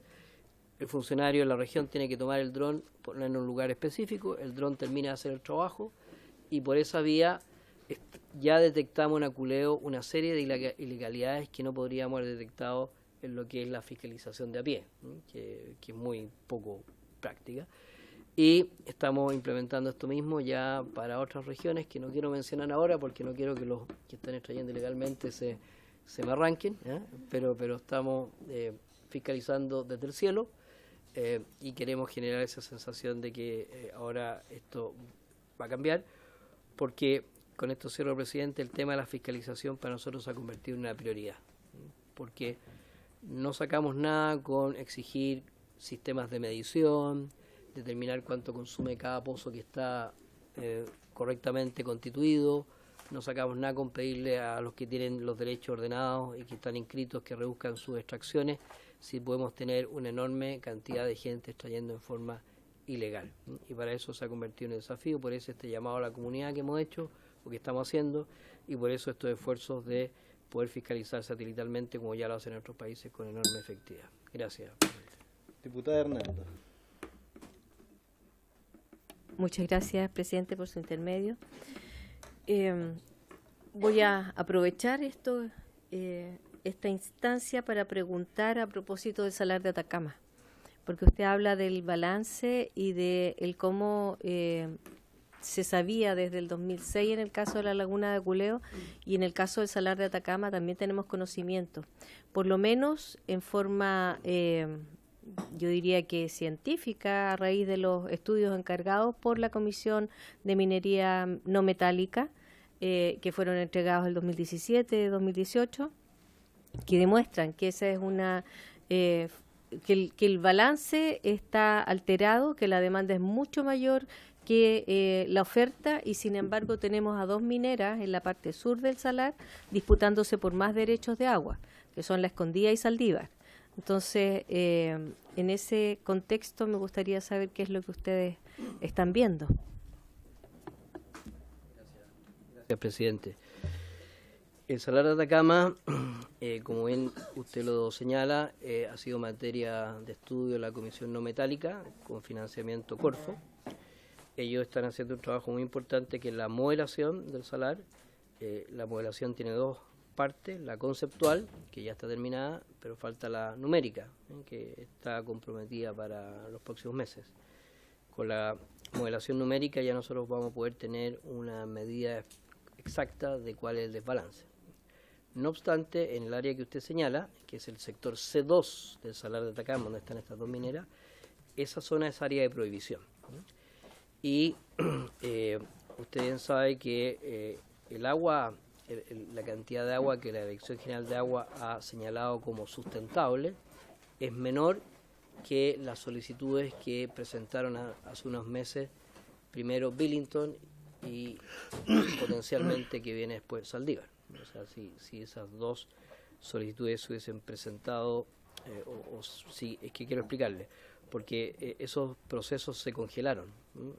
el funcionario de la región tiene que tomar el dron, ponerlo en un lugar específico, el dron termina de hacer el trabajo, y por esa vía ya detectamos en Aculeo una serie de ilegalidades que no podríamos haber detectado en lo que es la fiscalización de a pie, que es muy poco práctica. Y estamos implementando esto mismo ya para otras regiones que no quiero mencionar ahora porque no quiero que los que están extrayendo ilegalmente se me arranquen, pero estamos fiscalizando desde el cielo y queremos generar esa sensación de que ahora esto va a cambiar, porque con esto cierro, presidente, el tema de la fiscalización para nosotros se ha convertido en una prioridad, porque no sacamos nada con exigir sistemas de medición, determinar cuánto consume cada pozo que está correctamente constituido, no sacamos nada con pedirle a los que tienen los derechos ordenados y que están inscritos que reduzcan sus extracciones, si podemos tener una enorme cantidad de gente extrayendo en forma ilegal. Y para eso se ha convertido en un desafío, por eso este llamado a la comunidad que hemos hecho, lo que estamos haciendo, y por eso estos esfuerzos de poder fiscalizar satelitalmente como ya lo hacen en otros países con enorme efectividad. Gracias. Diputada Hernando. Muchas gracias, presidente, por su intermedio. Voy a aprovechar esta instancia para preguntar a propósito del Salar de Atacama, porque usted habla del balance y de el cómo se sabía desde el 2006 en el caso de la laguna de Aculeo, y en el caso del Salar de Atacama también tenemos conocimiento, por lo menos en forma, yo diría que científica, a raíz de los estudios encargados por la Comisión de Minería No Metálica, que fueron entregados el 2017-2018, que demuestran que esa es una que el balance está alterado, que la demanda es mucho mayor que la oferta, y sin embargo tenemos a 2 mineras en la parte sur del salar disputándose por más derechos de agua, que son La Escondida y Saldívar. Entonces, en ese contexto me gustaría saber qué es lo que ustedes están viendo. Gracias, presidente. El Salar de Atacama, como bien usted lo señala, ha sido materia de estudio de la Comisión No Metálica con financiamiento Corfo. Ellos están haciendo un trabajo muy importante que es la modelación del salar. La modelación tiene 2 partes, la conceptual, que ya está terminada, pero falta la numérica, que está comprometida para los próximos meses. Con la modelación numérica ya nosotros vamos a poder tener una medida exacta de cuál es el desbalance. No obstante, en el área que usted señala, que es el sector C2 del Salar de Atacama, donde están estas 2 mineras, esa zona es área de prohibición. Y usted bien sabe que el agua, la cantidad de agua que la Dirección General de Agua ha señalado como sustentable es menor que las solicitudes que presentaron hace unos meses, primero Billington y potencialmente que viene después Saldívar. O sea, si esas 2 solicitudes se hubiesen presentado, si es que quiero explicarle, porque esos procesos se congelaron,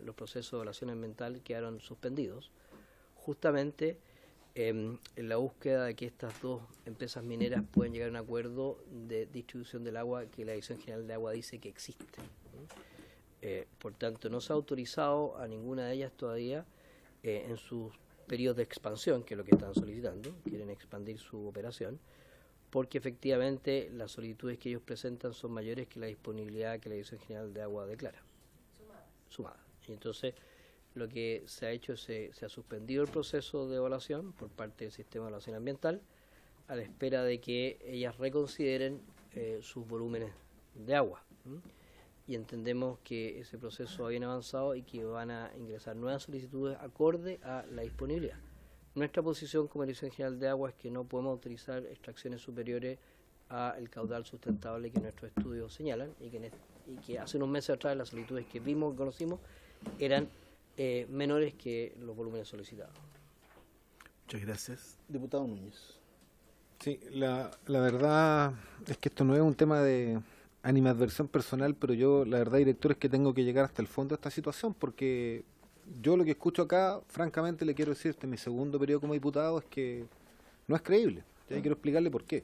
los procesos de evaluación ambiental quedaron suspendidos, justamente en la búsqueda de que estas 2 empresas mineras puedan llegar a un acuerdo de distribución del agua que la Dirección General de Agua dice que existe. Por tanto, no se ha autorizado a ninguna de ellas todavía en sus periodos de expansión, que es lo que están solicitando, quieren expandir su operación, porque efectivamente las solicitudes que ellos presentan son mayores que la disponibilidad que la Dirección General de Agua declara. Sumada. Y entonces lo que se ha hecho es se ha suspendido el proceso de evaluación por parte del Sistema de Evaluación Ambiental a la espera de que ellas reconsideren sus volúmenes de Agua. Y entendemos que ese proceso ha bien avanzado y que van a ingresar nuevas solicitudes acorde a la disponibilidad. Nuestra posición como Dirección General de Agua es que no podemos autorizar extracciones superiores al caudal sustentable que nuestros estudios señalan y que hace unos meses atrás las solicitudes que vimos y conocimos eran menores que los volúmenes solicitados. Muchas gracias. Diputado Núñez. Sí, la verdad es que esto no es un tema de animadversión personal, pero yo, la verdad, director, es que tengo que llegar hasta el fondo de esta situación, porque yo lo que escucho acá, francamente le quiero decir, este es mi segundo periodo como diputado, es que no es creíble. Ya quiero explicarle por qué.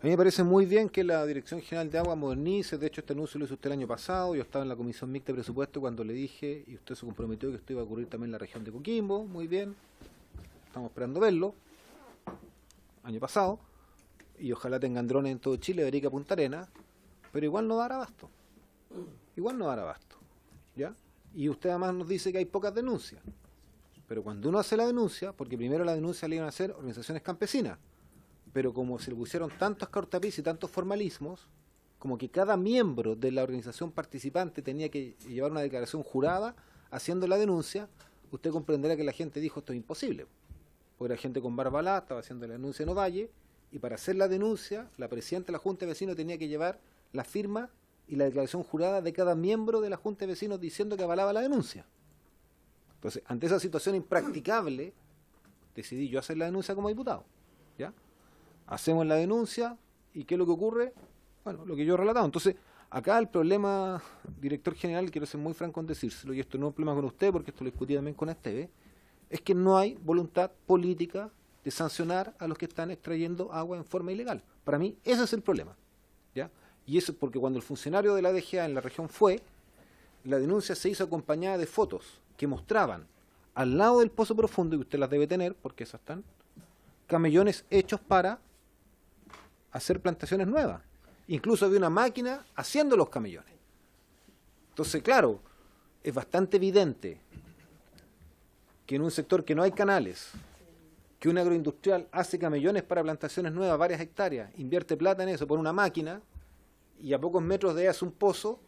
A mí me parece muy bien que la Dirección General de Agua modernice. De hecho, este anuncio lo hizo usted el año pasado. Yo estaba en la Comisión Mixta de Presupuesto cuando le dije, y usted se comprometió que esto iba a ocurrir también en la región de Coquimbo. Muy bien. Estamos esperando verlo. Año pasado. Y ojalá tengan drones en todo Chile, de Arica a Punta Arenas. Pero igual no dará abasto. Igual no dará abasto. ¿Ya? Y usted además nos dice que hay pocas denuncias. Pero cuando uno hace la denuncia, porque primero la denuncia la iban a hacer organizaciones campesinas, pero como se le pusieron tantos cortapiés y tantos formalismos, como que cada miembro de la organización participante tenía que llevar una declaración jurada haciendo la denuncia, usted comprenderá que la gente dijo esto es imposible. Porque la gente con Barbalá estaba haciendo la denuncia en Ovalle, y para hacer la denuncia, la presidenta de la Junta de Vecinos tenía que llevar la firma y la declaración jurada de cada miembro de la Junta de Vecinos diciendo que avalaba la denuncia. Entonces, ante esa situación impracticable, decidí yo hacer la denuncia como diputado. ¿Ya? Hacemos la denuncia, ¿y qué es lo que ocurre? Bueno, lo que yo he relatado. Entonces, acá el problema, director general, quiero ser muy franco en decírselo, y esto no es un problema con usted, porque esto lo discutí también con Esteve, es que no hay voluntad política de sancionar a los que están extrayendo agua en forma ilegal. Para mí, ese es el problema. ¿Ya? Y eso es porque cuando el funcionario de la DGA en la región fue, la denuncia se hizo acompañada de fotos que mostraban al lado del pozo profundo, y usted las debe tener, porque esas están, camellones hechos para hacer plantaciones nuevas. Incluso había una máquina haciendo los camellones. Entonces, claro, es bastante evidente que en un sector que no hay canales, que un agroindustrial hace camellones para plantaciones nuevas, varias hectáreas, invierte plata en eso, pone una máquina, y a pocos metros de ahí hace un pozo.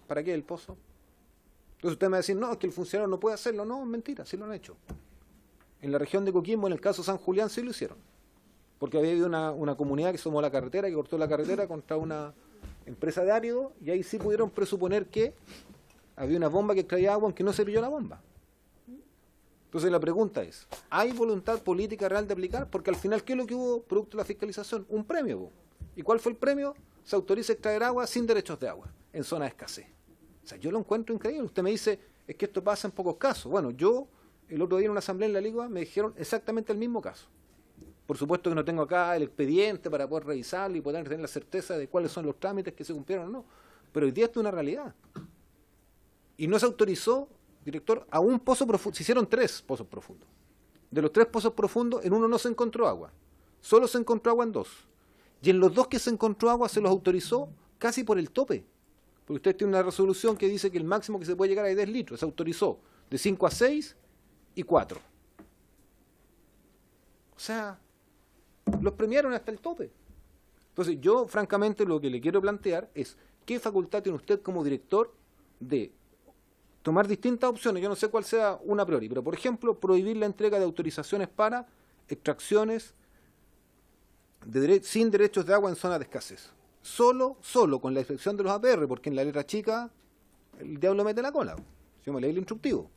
¿Para qué el pozo? Entonces usted me va a decir, no, es que el funcionario no puede hacerlo. No, es mentira, sí lo han hecho. En la región de Coquimbo, en el caso San Julián, sí lo hicieron. Porque había habido una comunidad que se tomó la carretera, que cortó la carretera contra una empresa de árido, y ahí sí pudieron presuponer que había una bomba que extraía agua, aunque no se pilló la bomba. Entonces la pregunta es, ¿hay voluntad política real de aplicar? Porque al final, ¿qué es lo que hubo producto de la fiscalización? Un premio. ¿Vo? ¿Y cuál fue el premio? Se autoriza extraer agua sin derechos de agua, en zona de escasez. O sea, yo lo encuentro increíble. Usted me dice, es que esto pasa en pocos casos. Bueno, yo el otro día en una asamblea en la Liga me dijeron exactamente el mismo caso. Por supuesto que no tengo acá el expediente para poder revisarlo y poder tener la certeza de cuáles son los trámites que se cumplieron o no. Pero hoy día esto es una realidad. Y no se autorizó, director, a un pozo profundo. Se hicieron 3 pozos profundos. De los 3 pozos profundos, en uno no se encontró agua. Solo se encontró agua en 2. Y en los 2 que se encontró agua se los autorizó casi por el tope. Porque usted tiene una resolución que dice que el máximo que se puede llegar es 10 litros. Se autorizó de 5 a 6 y 4. O sea, los premiaron hasta el tope. Entonces yo, francamente, lo que le quiero plantear es qué facultad tiene usted como director de tomar distintas opciones. Yo no sé cuál sea una a priori, pero por ejemplo, prohibir la entrega de autorizaciones para extracciones sin derechos de agua en zonas de escasez. Solo con la excepción de los APR, porque en la letra chica el diablo mete la cola. Yo me leí el instructivo.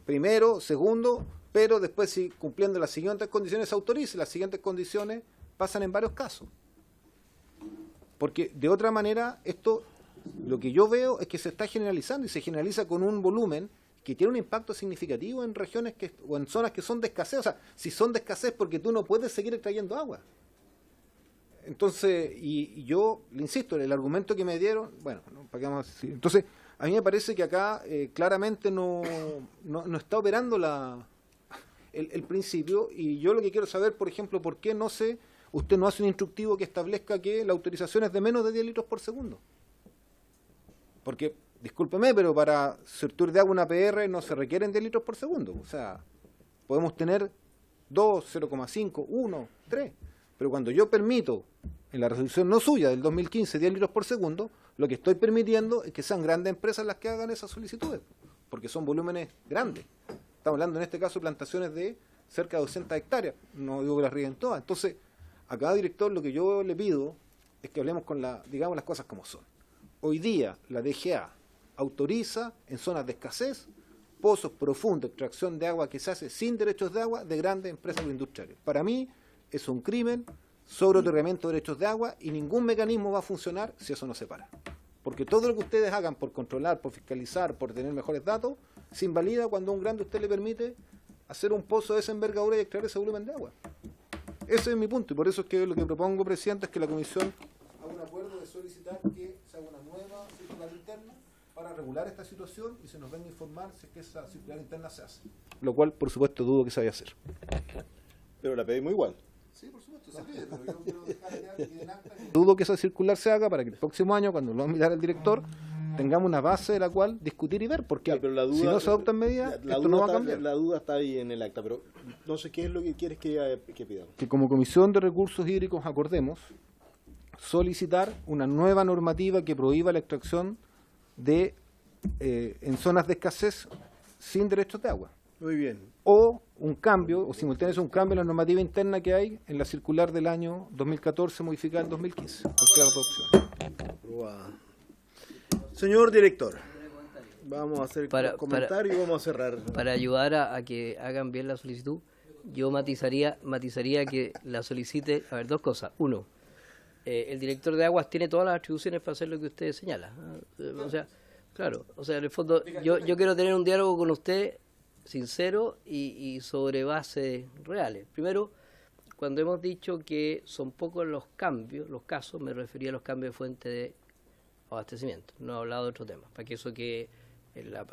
Primero, segundo, pero después si cumpliendo las siguientes condiciones se autorice, las siguientes condiciones pasan en varios casos. Porque de otra manera, esto, lo que yo veo es que se está generalizando y se generaliza con un volumen que tiene un impacto significativo en regiones o en zonas que son de escasez. O sea, si son de escasez porque tú no puedes seguir extrayendo agua. Entonces, y yo le insisto, el argumento que me dieron, bueno, ¿para qué vamos a decir? Entonces, a mí me parece que acá claramente no está operando el principio, y yo lo que quiero saber, por ejemplo, ¿por qué usted no hace un instructivo que establezca que la autorización es de menos de 10 litros por segundo? Porque, discúlpeme, pero para surtir de agua una PR no se requieren 10 litros por segundo. O sea, podemos tener 2, 0,5, 1, 3. Pero cuando yo permito en la resolución no suya del 2015, 10 litros por segundo, lo que estoy permitiendo es que sean grandes empresas las que hagan esas solicitudes, porque son volúmenes grandes. Estamos hablando en este caso de plantaciones de cerca de 200 hectáreas, no digo que las rieguen todas. Entonces, a cada director lo que yo le pido es que hablemos con digamos las cosas como son. Hoy día la DGA autoriza en zonas de escasez pozos profundos de extracción de agua que se hace sin derechos de agua de grandes empresas agroindustriales. Para mí es un crimen sobre otorgamiento de derechos de agua y ningún mecanismo va a funcionar si eso no se para. Porque todo lo que ustedes hagan por controlar, por fiscalizar, por tener mejores datos, se invalida cuando a un grande usted le permite hacer un pozo de esa envergadura y extraer ese volumen de agua. Ese es mi punto y por eso es que lo que propongo, presidente, es que la comisión haga un acuerdo de solicitar que se haga una nueva circular interna para regular esta situación y se nos venga a informar si es que esa circular interna se hace. Lo cual, por supuesto, dudo que se vaya a hacer. Pero la pedimos igual. Sí, por supuesto, se pide, pero yo quiero dejar allá que quede en acta que... Dudo que esa circular se haga para que el próximo año, cuando lo va a mirar el director, tengamos una base de la cual discutir y ver, porque pero la duda, si no se adoptan medidas, esto no va a cambiar. La duda está ahí en el acta, pero no sé qué es lo que quieres que pidamos. Que como Comisión de Recursos Hídricos acordemos solicitar una nueva normativa que prohíba la extracción de en zonas de escasez sin derechos de agua. Muy bien. O un cambio, o simultáneamente un cambio en la normativa interna que hay en la circular del año 2014 modificada en 2015. Cualquiera de las dos opciones. Aprobada. Señor director, vamos a hacer comentario y vamos a cerrar. Para ayudar a que hagan bien la solicitud, yo matizaría que la solicite, a ver, dos cosas. Uno, el director de aguas tiene todas las atribuciones para hacer lo que usted señala. O sea, claro, o sea, en el fondo, yo quiero tener un diálogo con usted sincero y sobre bases reales. Primero, cuando hemos dicho que son pocos los casos, me refería a los cambios de fuente de abastecimiento, no he hablado de otro tema, para que eso que en la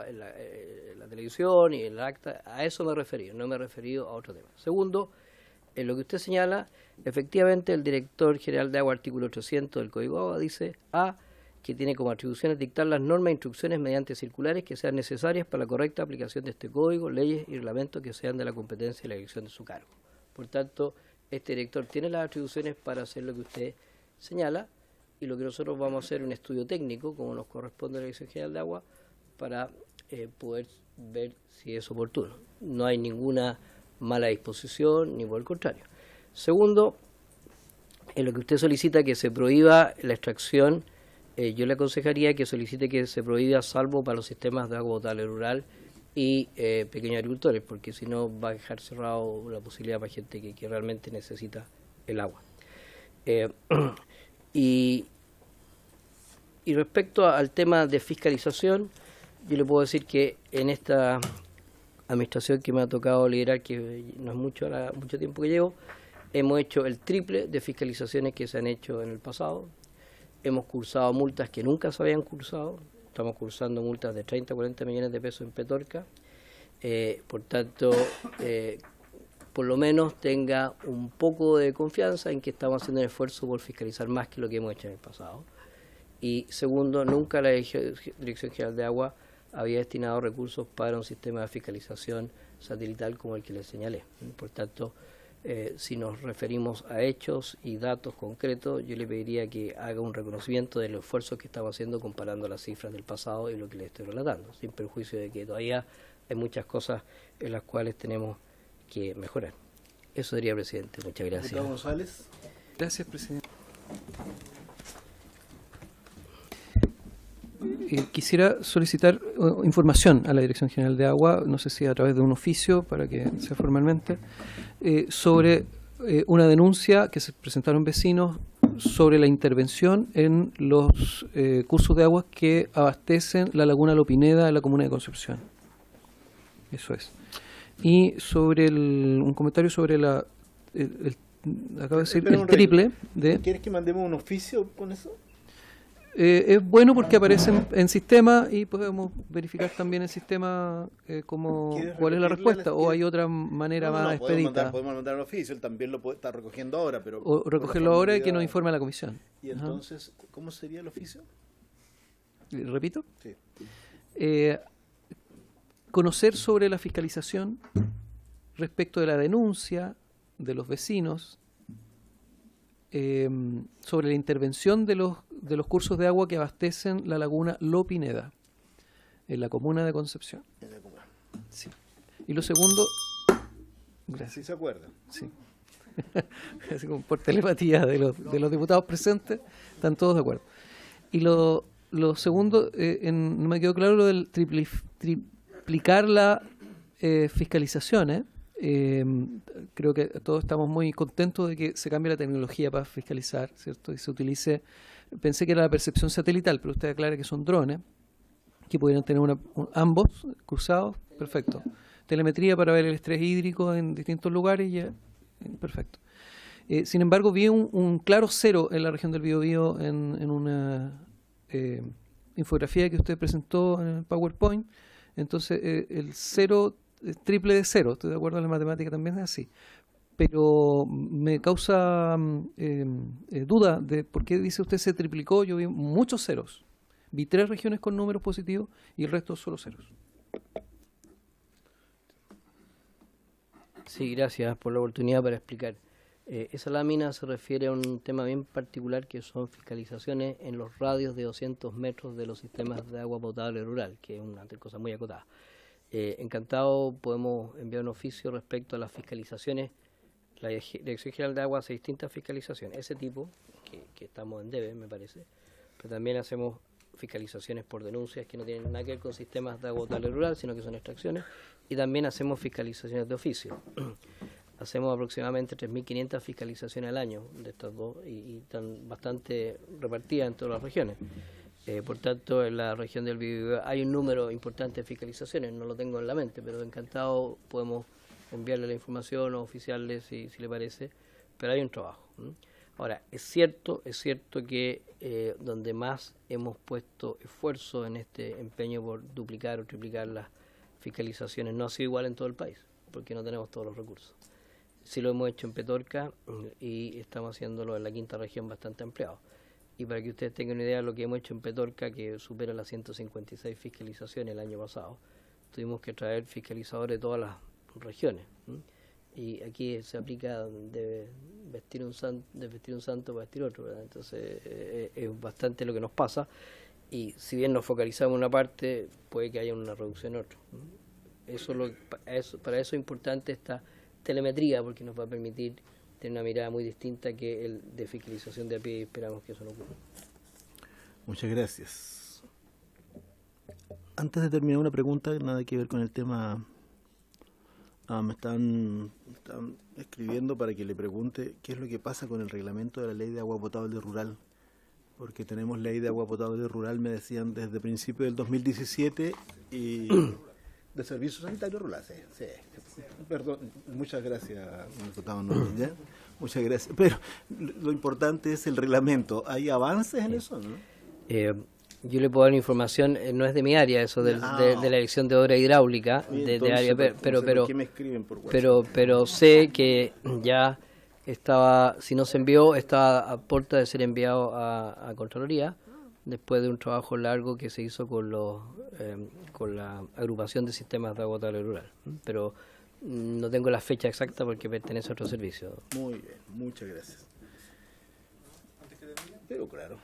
televisión y en el acta, a eso me he referido, no me he referido a otro tema. Segundo, en lo que usted señala, efectivamente el director general de agua, artículo 800 del Código de Agua, dice que tiene como atribuciones dictar las normas e instrucciones mediante circulares que sean necesarias para la correcta aplicación de este código, leyes y reglamentos que sean de la competencia y la dirección de su cargo. Por tanto, este director tiene las atribuciones para hacer lo que usted señala, y lo que nosotros vamos a hacer es un estudio técnico, como nos corresponde a la Dirección General de Agua, para poder ver si es oportuno. No hay ninguna mala disposición, ni por el contrario. Segundo, en lo que usted solicita que se prohíba la extracción, yo le aconsejaría que solicite que se prohíba salvo para los sistemas de agua potable rural y pequeños agricultores, porque si no va a dejar cerrado la posibilidad para gente que realmente necesita el agua. Y respecto al tema de fiscalización, yo le puedo decir que en esta administración que me ha tocado liderar, que no es mucho tiempo que llevo, hemos hecho el triple de fiscalizaciones que se han hecho en el pasado. Hemos cursado multas que nunca se habían cursado. Estamos cursando multas de 30 a 40 millones de pesos en Petorca. Por tanto, por lo menos tenga un poco de confianza en que estamos haciendo un esfuerzo por fiscalizar más que lo que hemos hecho en el pasado. Y segundo, nunca la Dirección General de Agua había destinado recursos para un sistema de fiscalización satelital como el que les señalé. Por tanto, si nos referimos a hechos y datos concretos, yo le pediría que haga un reconocimiento de los esfuerzos que estamos haciendo comparando las cifras del pasado y lo que les estoy relatando, sin perjuicio de que todavía hay muchas cosas en las cuales tenemos que mejorar. Eso sería, presidente. Muchas gracias. Diputado González. Gracias, presidente. Quisiera solicitar información a la Dirección General de Agua, no sé si a través de un oficio, para que sea formalmente, sobre una denuncia que se presentaron vecinos sobre la intervención en los cursos de agua que abastecen la laguna Lopineda de la comuna de Concepción. Eso es. Y sobre un comentario sobre acabo de decir, el triple de... ¿Quieres que mandemos un oficio con eso? Es bueno porque aparecen en sistema y podemos verificar también en sistema cuál es la respuesta, o hay otra manera más expedita. Podemos mandar un oficio, él también lo puede estar recogiendo ahora. Pero o recogerlo ahora y que nos informe a la comisión. ¿Y entonces cómo sería el oficio? ¿Repito? Sí. Conocer sobre la fiscalización respecto de la denuncia de los vecinos sobre la intervención de los cursos de agua que abastecen la laguna Lo Pineda, en la comuna de Concepción. Sí. Y lo segundo... Gracias. ¿Sí se acuerda? Sí. Así como por telepatía de los diputados presentes, están todos de acuerdo. Y lo segundo, no me quedó claro lo del triplicar la fiscalizaciones. Creo que todos estamos muy contentos de que se cambie la tecnología para fiscalizar, ¿cierto? Y se utilice, pensé que era la percepción satelital, pero usted aclara que son drones, que pudieran tener ambos cruzados, perfecto. Telemetría para ver el estrés hídrico en distintos lugares, ya, perfecto. Sin embargo, vi un claro cero en la región del Biobío en una infografía que usted presentó en el PowerPoint. Entonces, el cero es triple de cero, estoy de acuerdo en la matemática también es así. Pero me causa duda de por qué dice usted se triplicó. Yo vi muchos ceros. Vi 3 regiones con números positivos y el resto solo ceros. Sí, gracias por la oportunidad para explicar. Esa lámina se refiere a un tema bien particular que son fiscalizaciones en los radios de 200 metros de los sistemas de agua potable rural, que es una cosa muy acotada. Encantado, podemos enviar un oficio respecto a las fiscalizaciones. La Dirección General de Agua hace distintas fiscalizaciones, ese tipo, que estamos en debe, me parece, pero también hacemos fiscalizaciones por denuncias que no tienen nada que ver con sistemas de agua potable rural, sino que son extracciones, y también hacemos fiscalizaciones de oficio. Hacemos aproximadamente 3.500 fiscalizaciones al año de estas dos y están bastante repartidas en todas las regiones. Por tanto, en la región del Biobío hay un número importante de fiscalizaciones, no lo tengo en la mente, pero encantado podemos enviarle la información o oficiarle si le parece, pero hay un trabajo. Ahora, es cierto que donde más hemos puesto esfuerzo en este empeño por duplicar o triplicar las fiscalizaciones no ha sido igual en todo el país, porque no tenemos todos los recursos. Sí lo hemos hecho en Petorca y estamos haciéndolo en la quinta región bastante ampliado. Y para que ustedes tengan una idea de lo que hemos hecho en Petorca, que supera las 156 fiscalizaciones el año pasado, tuvimos que traer fiscalizadores de todas las regiones. Y aquí se aplica de vestir un santo para vestir otro, ¿verdad? Entonces es bastante lo que nos pasa. Y si bien nos focalizamos en una parte, puede que haya una reducción en otra. Para eso es importante esta telemetría, porque nos va a permitir tener una mirada muy distinta que el de fiscalización de a pie, y esperamos que eso no ocurra. Muchas gracias. Antes de terminar, una pregunta, nada que ver con el tema. Me están escribiendo para que le pregunte qué es lo que pasa con el reglamento de la ley de agua potable rural. Porque tenemos ley de agua potable rural, me decían, desde principios del 2017 y de servicio sanitario rural. Sí. Perdón, muchas gracias, diputado Núñez, ¿ya? Muchas gracias. Pero lo importante es el reglamento. ¿Hay avances en eso, no? Yo le puedo dar información, no es de mi área eso de la dirección de obra hidráulica, pero sé que ya estaba, si no se envió, estaba a puerta de ser enviado a Contraloría, después de un trabajo largo que se hizo con la agrupación de sistemas de agua potable rural. Pero no tengo la fecha exacta porque pertenece a otro servicio. Muy bien, muchas gracias. Pero claro.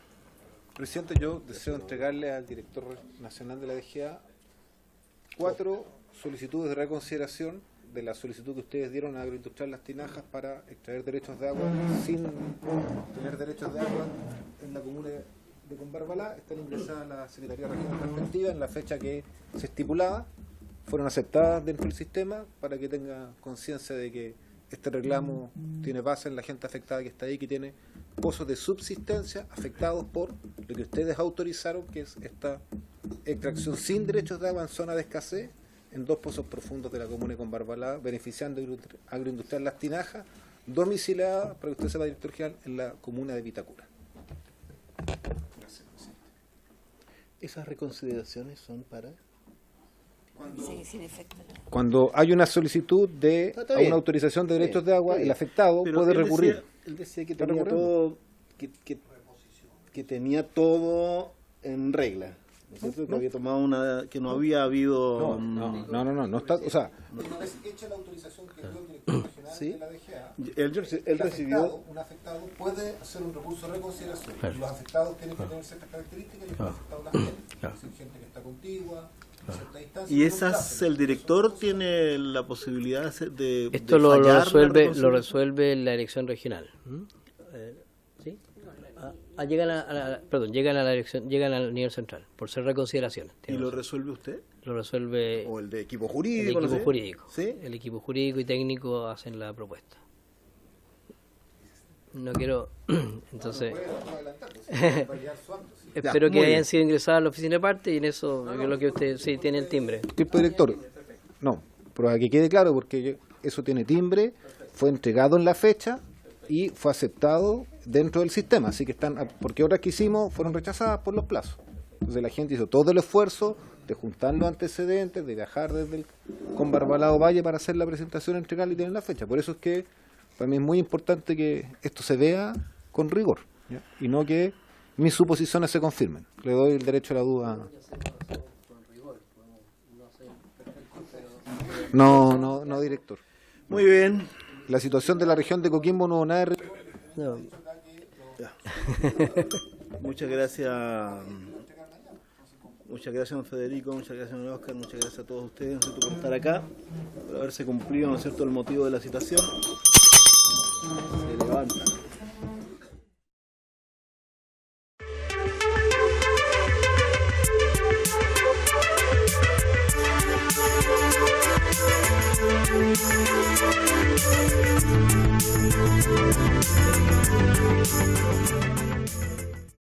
Presidente, yo deseo entregarle al director nacional de la DGA 4 solicitudes de reconsideración de la solicitud que ustedes dieron a Agroindustrial Las Tinajas para extraer derechos de agua sin tener derechos de agua en la comuna de Combarbalá. Están ingresadas a la Secretaría Regional respectiva en la fecha que se estipulaba. Fueron aceptadas dentro del sistema para que tenga conciencia de que este reclamo tiene base en la gente afectada que está ahí, que tiene pozos de subsistencia afectados por lo que ustedes autorizaron, que es esta extracción sin derechos de agua en zona de escasez en 2 pozos profundos de la comuna de Combarbalá, beneficiando a Agroindustrial Las Tinajas, domiciliada, para que usted sepa, director general, en la comuna de Vitacura. Gracias, presidente. ¿Esas reconsideraciones son para...? Sí, sin efecto. Cuando hay una solicitud de una autorización de derechos de agua, el afectado puede recurrir. Él decía que tenía todo, que tenía todo en regla. ¿cierto? Que había tomado que no había habido... No está, o sea... Una vez hecha la autorización que dio el director regional ¿sí? de la DGA, él recibió... un afectado puede hacer un recurso de reconsideración. Los afectados tienen que tener ciertas características y los afectados las tienen. Es decir, gente que está contigua, a cierta distancia. ¿Y el director tiene la posibilidad de esto lo resuelve la elección regional? ¿Sí? Llegan a la elección, llegan al nivel central por ser reconsideraciones. ¿Y lo resuelve usted? Lo resuelve o el de equipo jurídico. El equipo jurídico. ¿Sí? El equipo jurídico y técnico hacen la propuesta. No quiero, entonces espero que hayan sido ingresadas a la oficina de parte y en eso es lo que usted sí tiene el timbre. Disculpe, director, no, pero para que quede claro, porque eso tiene timbre, fue entregado en la fecha y fue aceptado dentro del sistema, así que porque otras que hicimos fueron rechazadas por los plazos. Entonces la gente hizo todo el esfuerzo de juntar los antecedentes, de viajar con Barbalado Valle para hacer la presentación, entregarla y tener la fecha. Por eso es que para mí es muy importante que esto se vea con rigor, ¿ya? Y no que mis suposiciones se confirmen. Le doy el derecho a la duda. No, director. Muy bien. La situación de la región de Coquimbo no hubo nada de... Muchas gracias. Muchas gracias, don Federico, muchas gracias, don Oscar, muchas gracias a todos ustedes, ¿no es cierto?, por estar acá, por haberse cumplido, ¿no es cierto?, el motivo de la citación. Se levanta.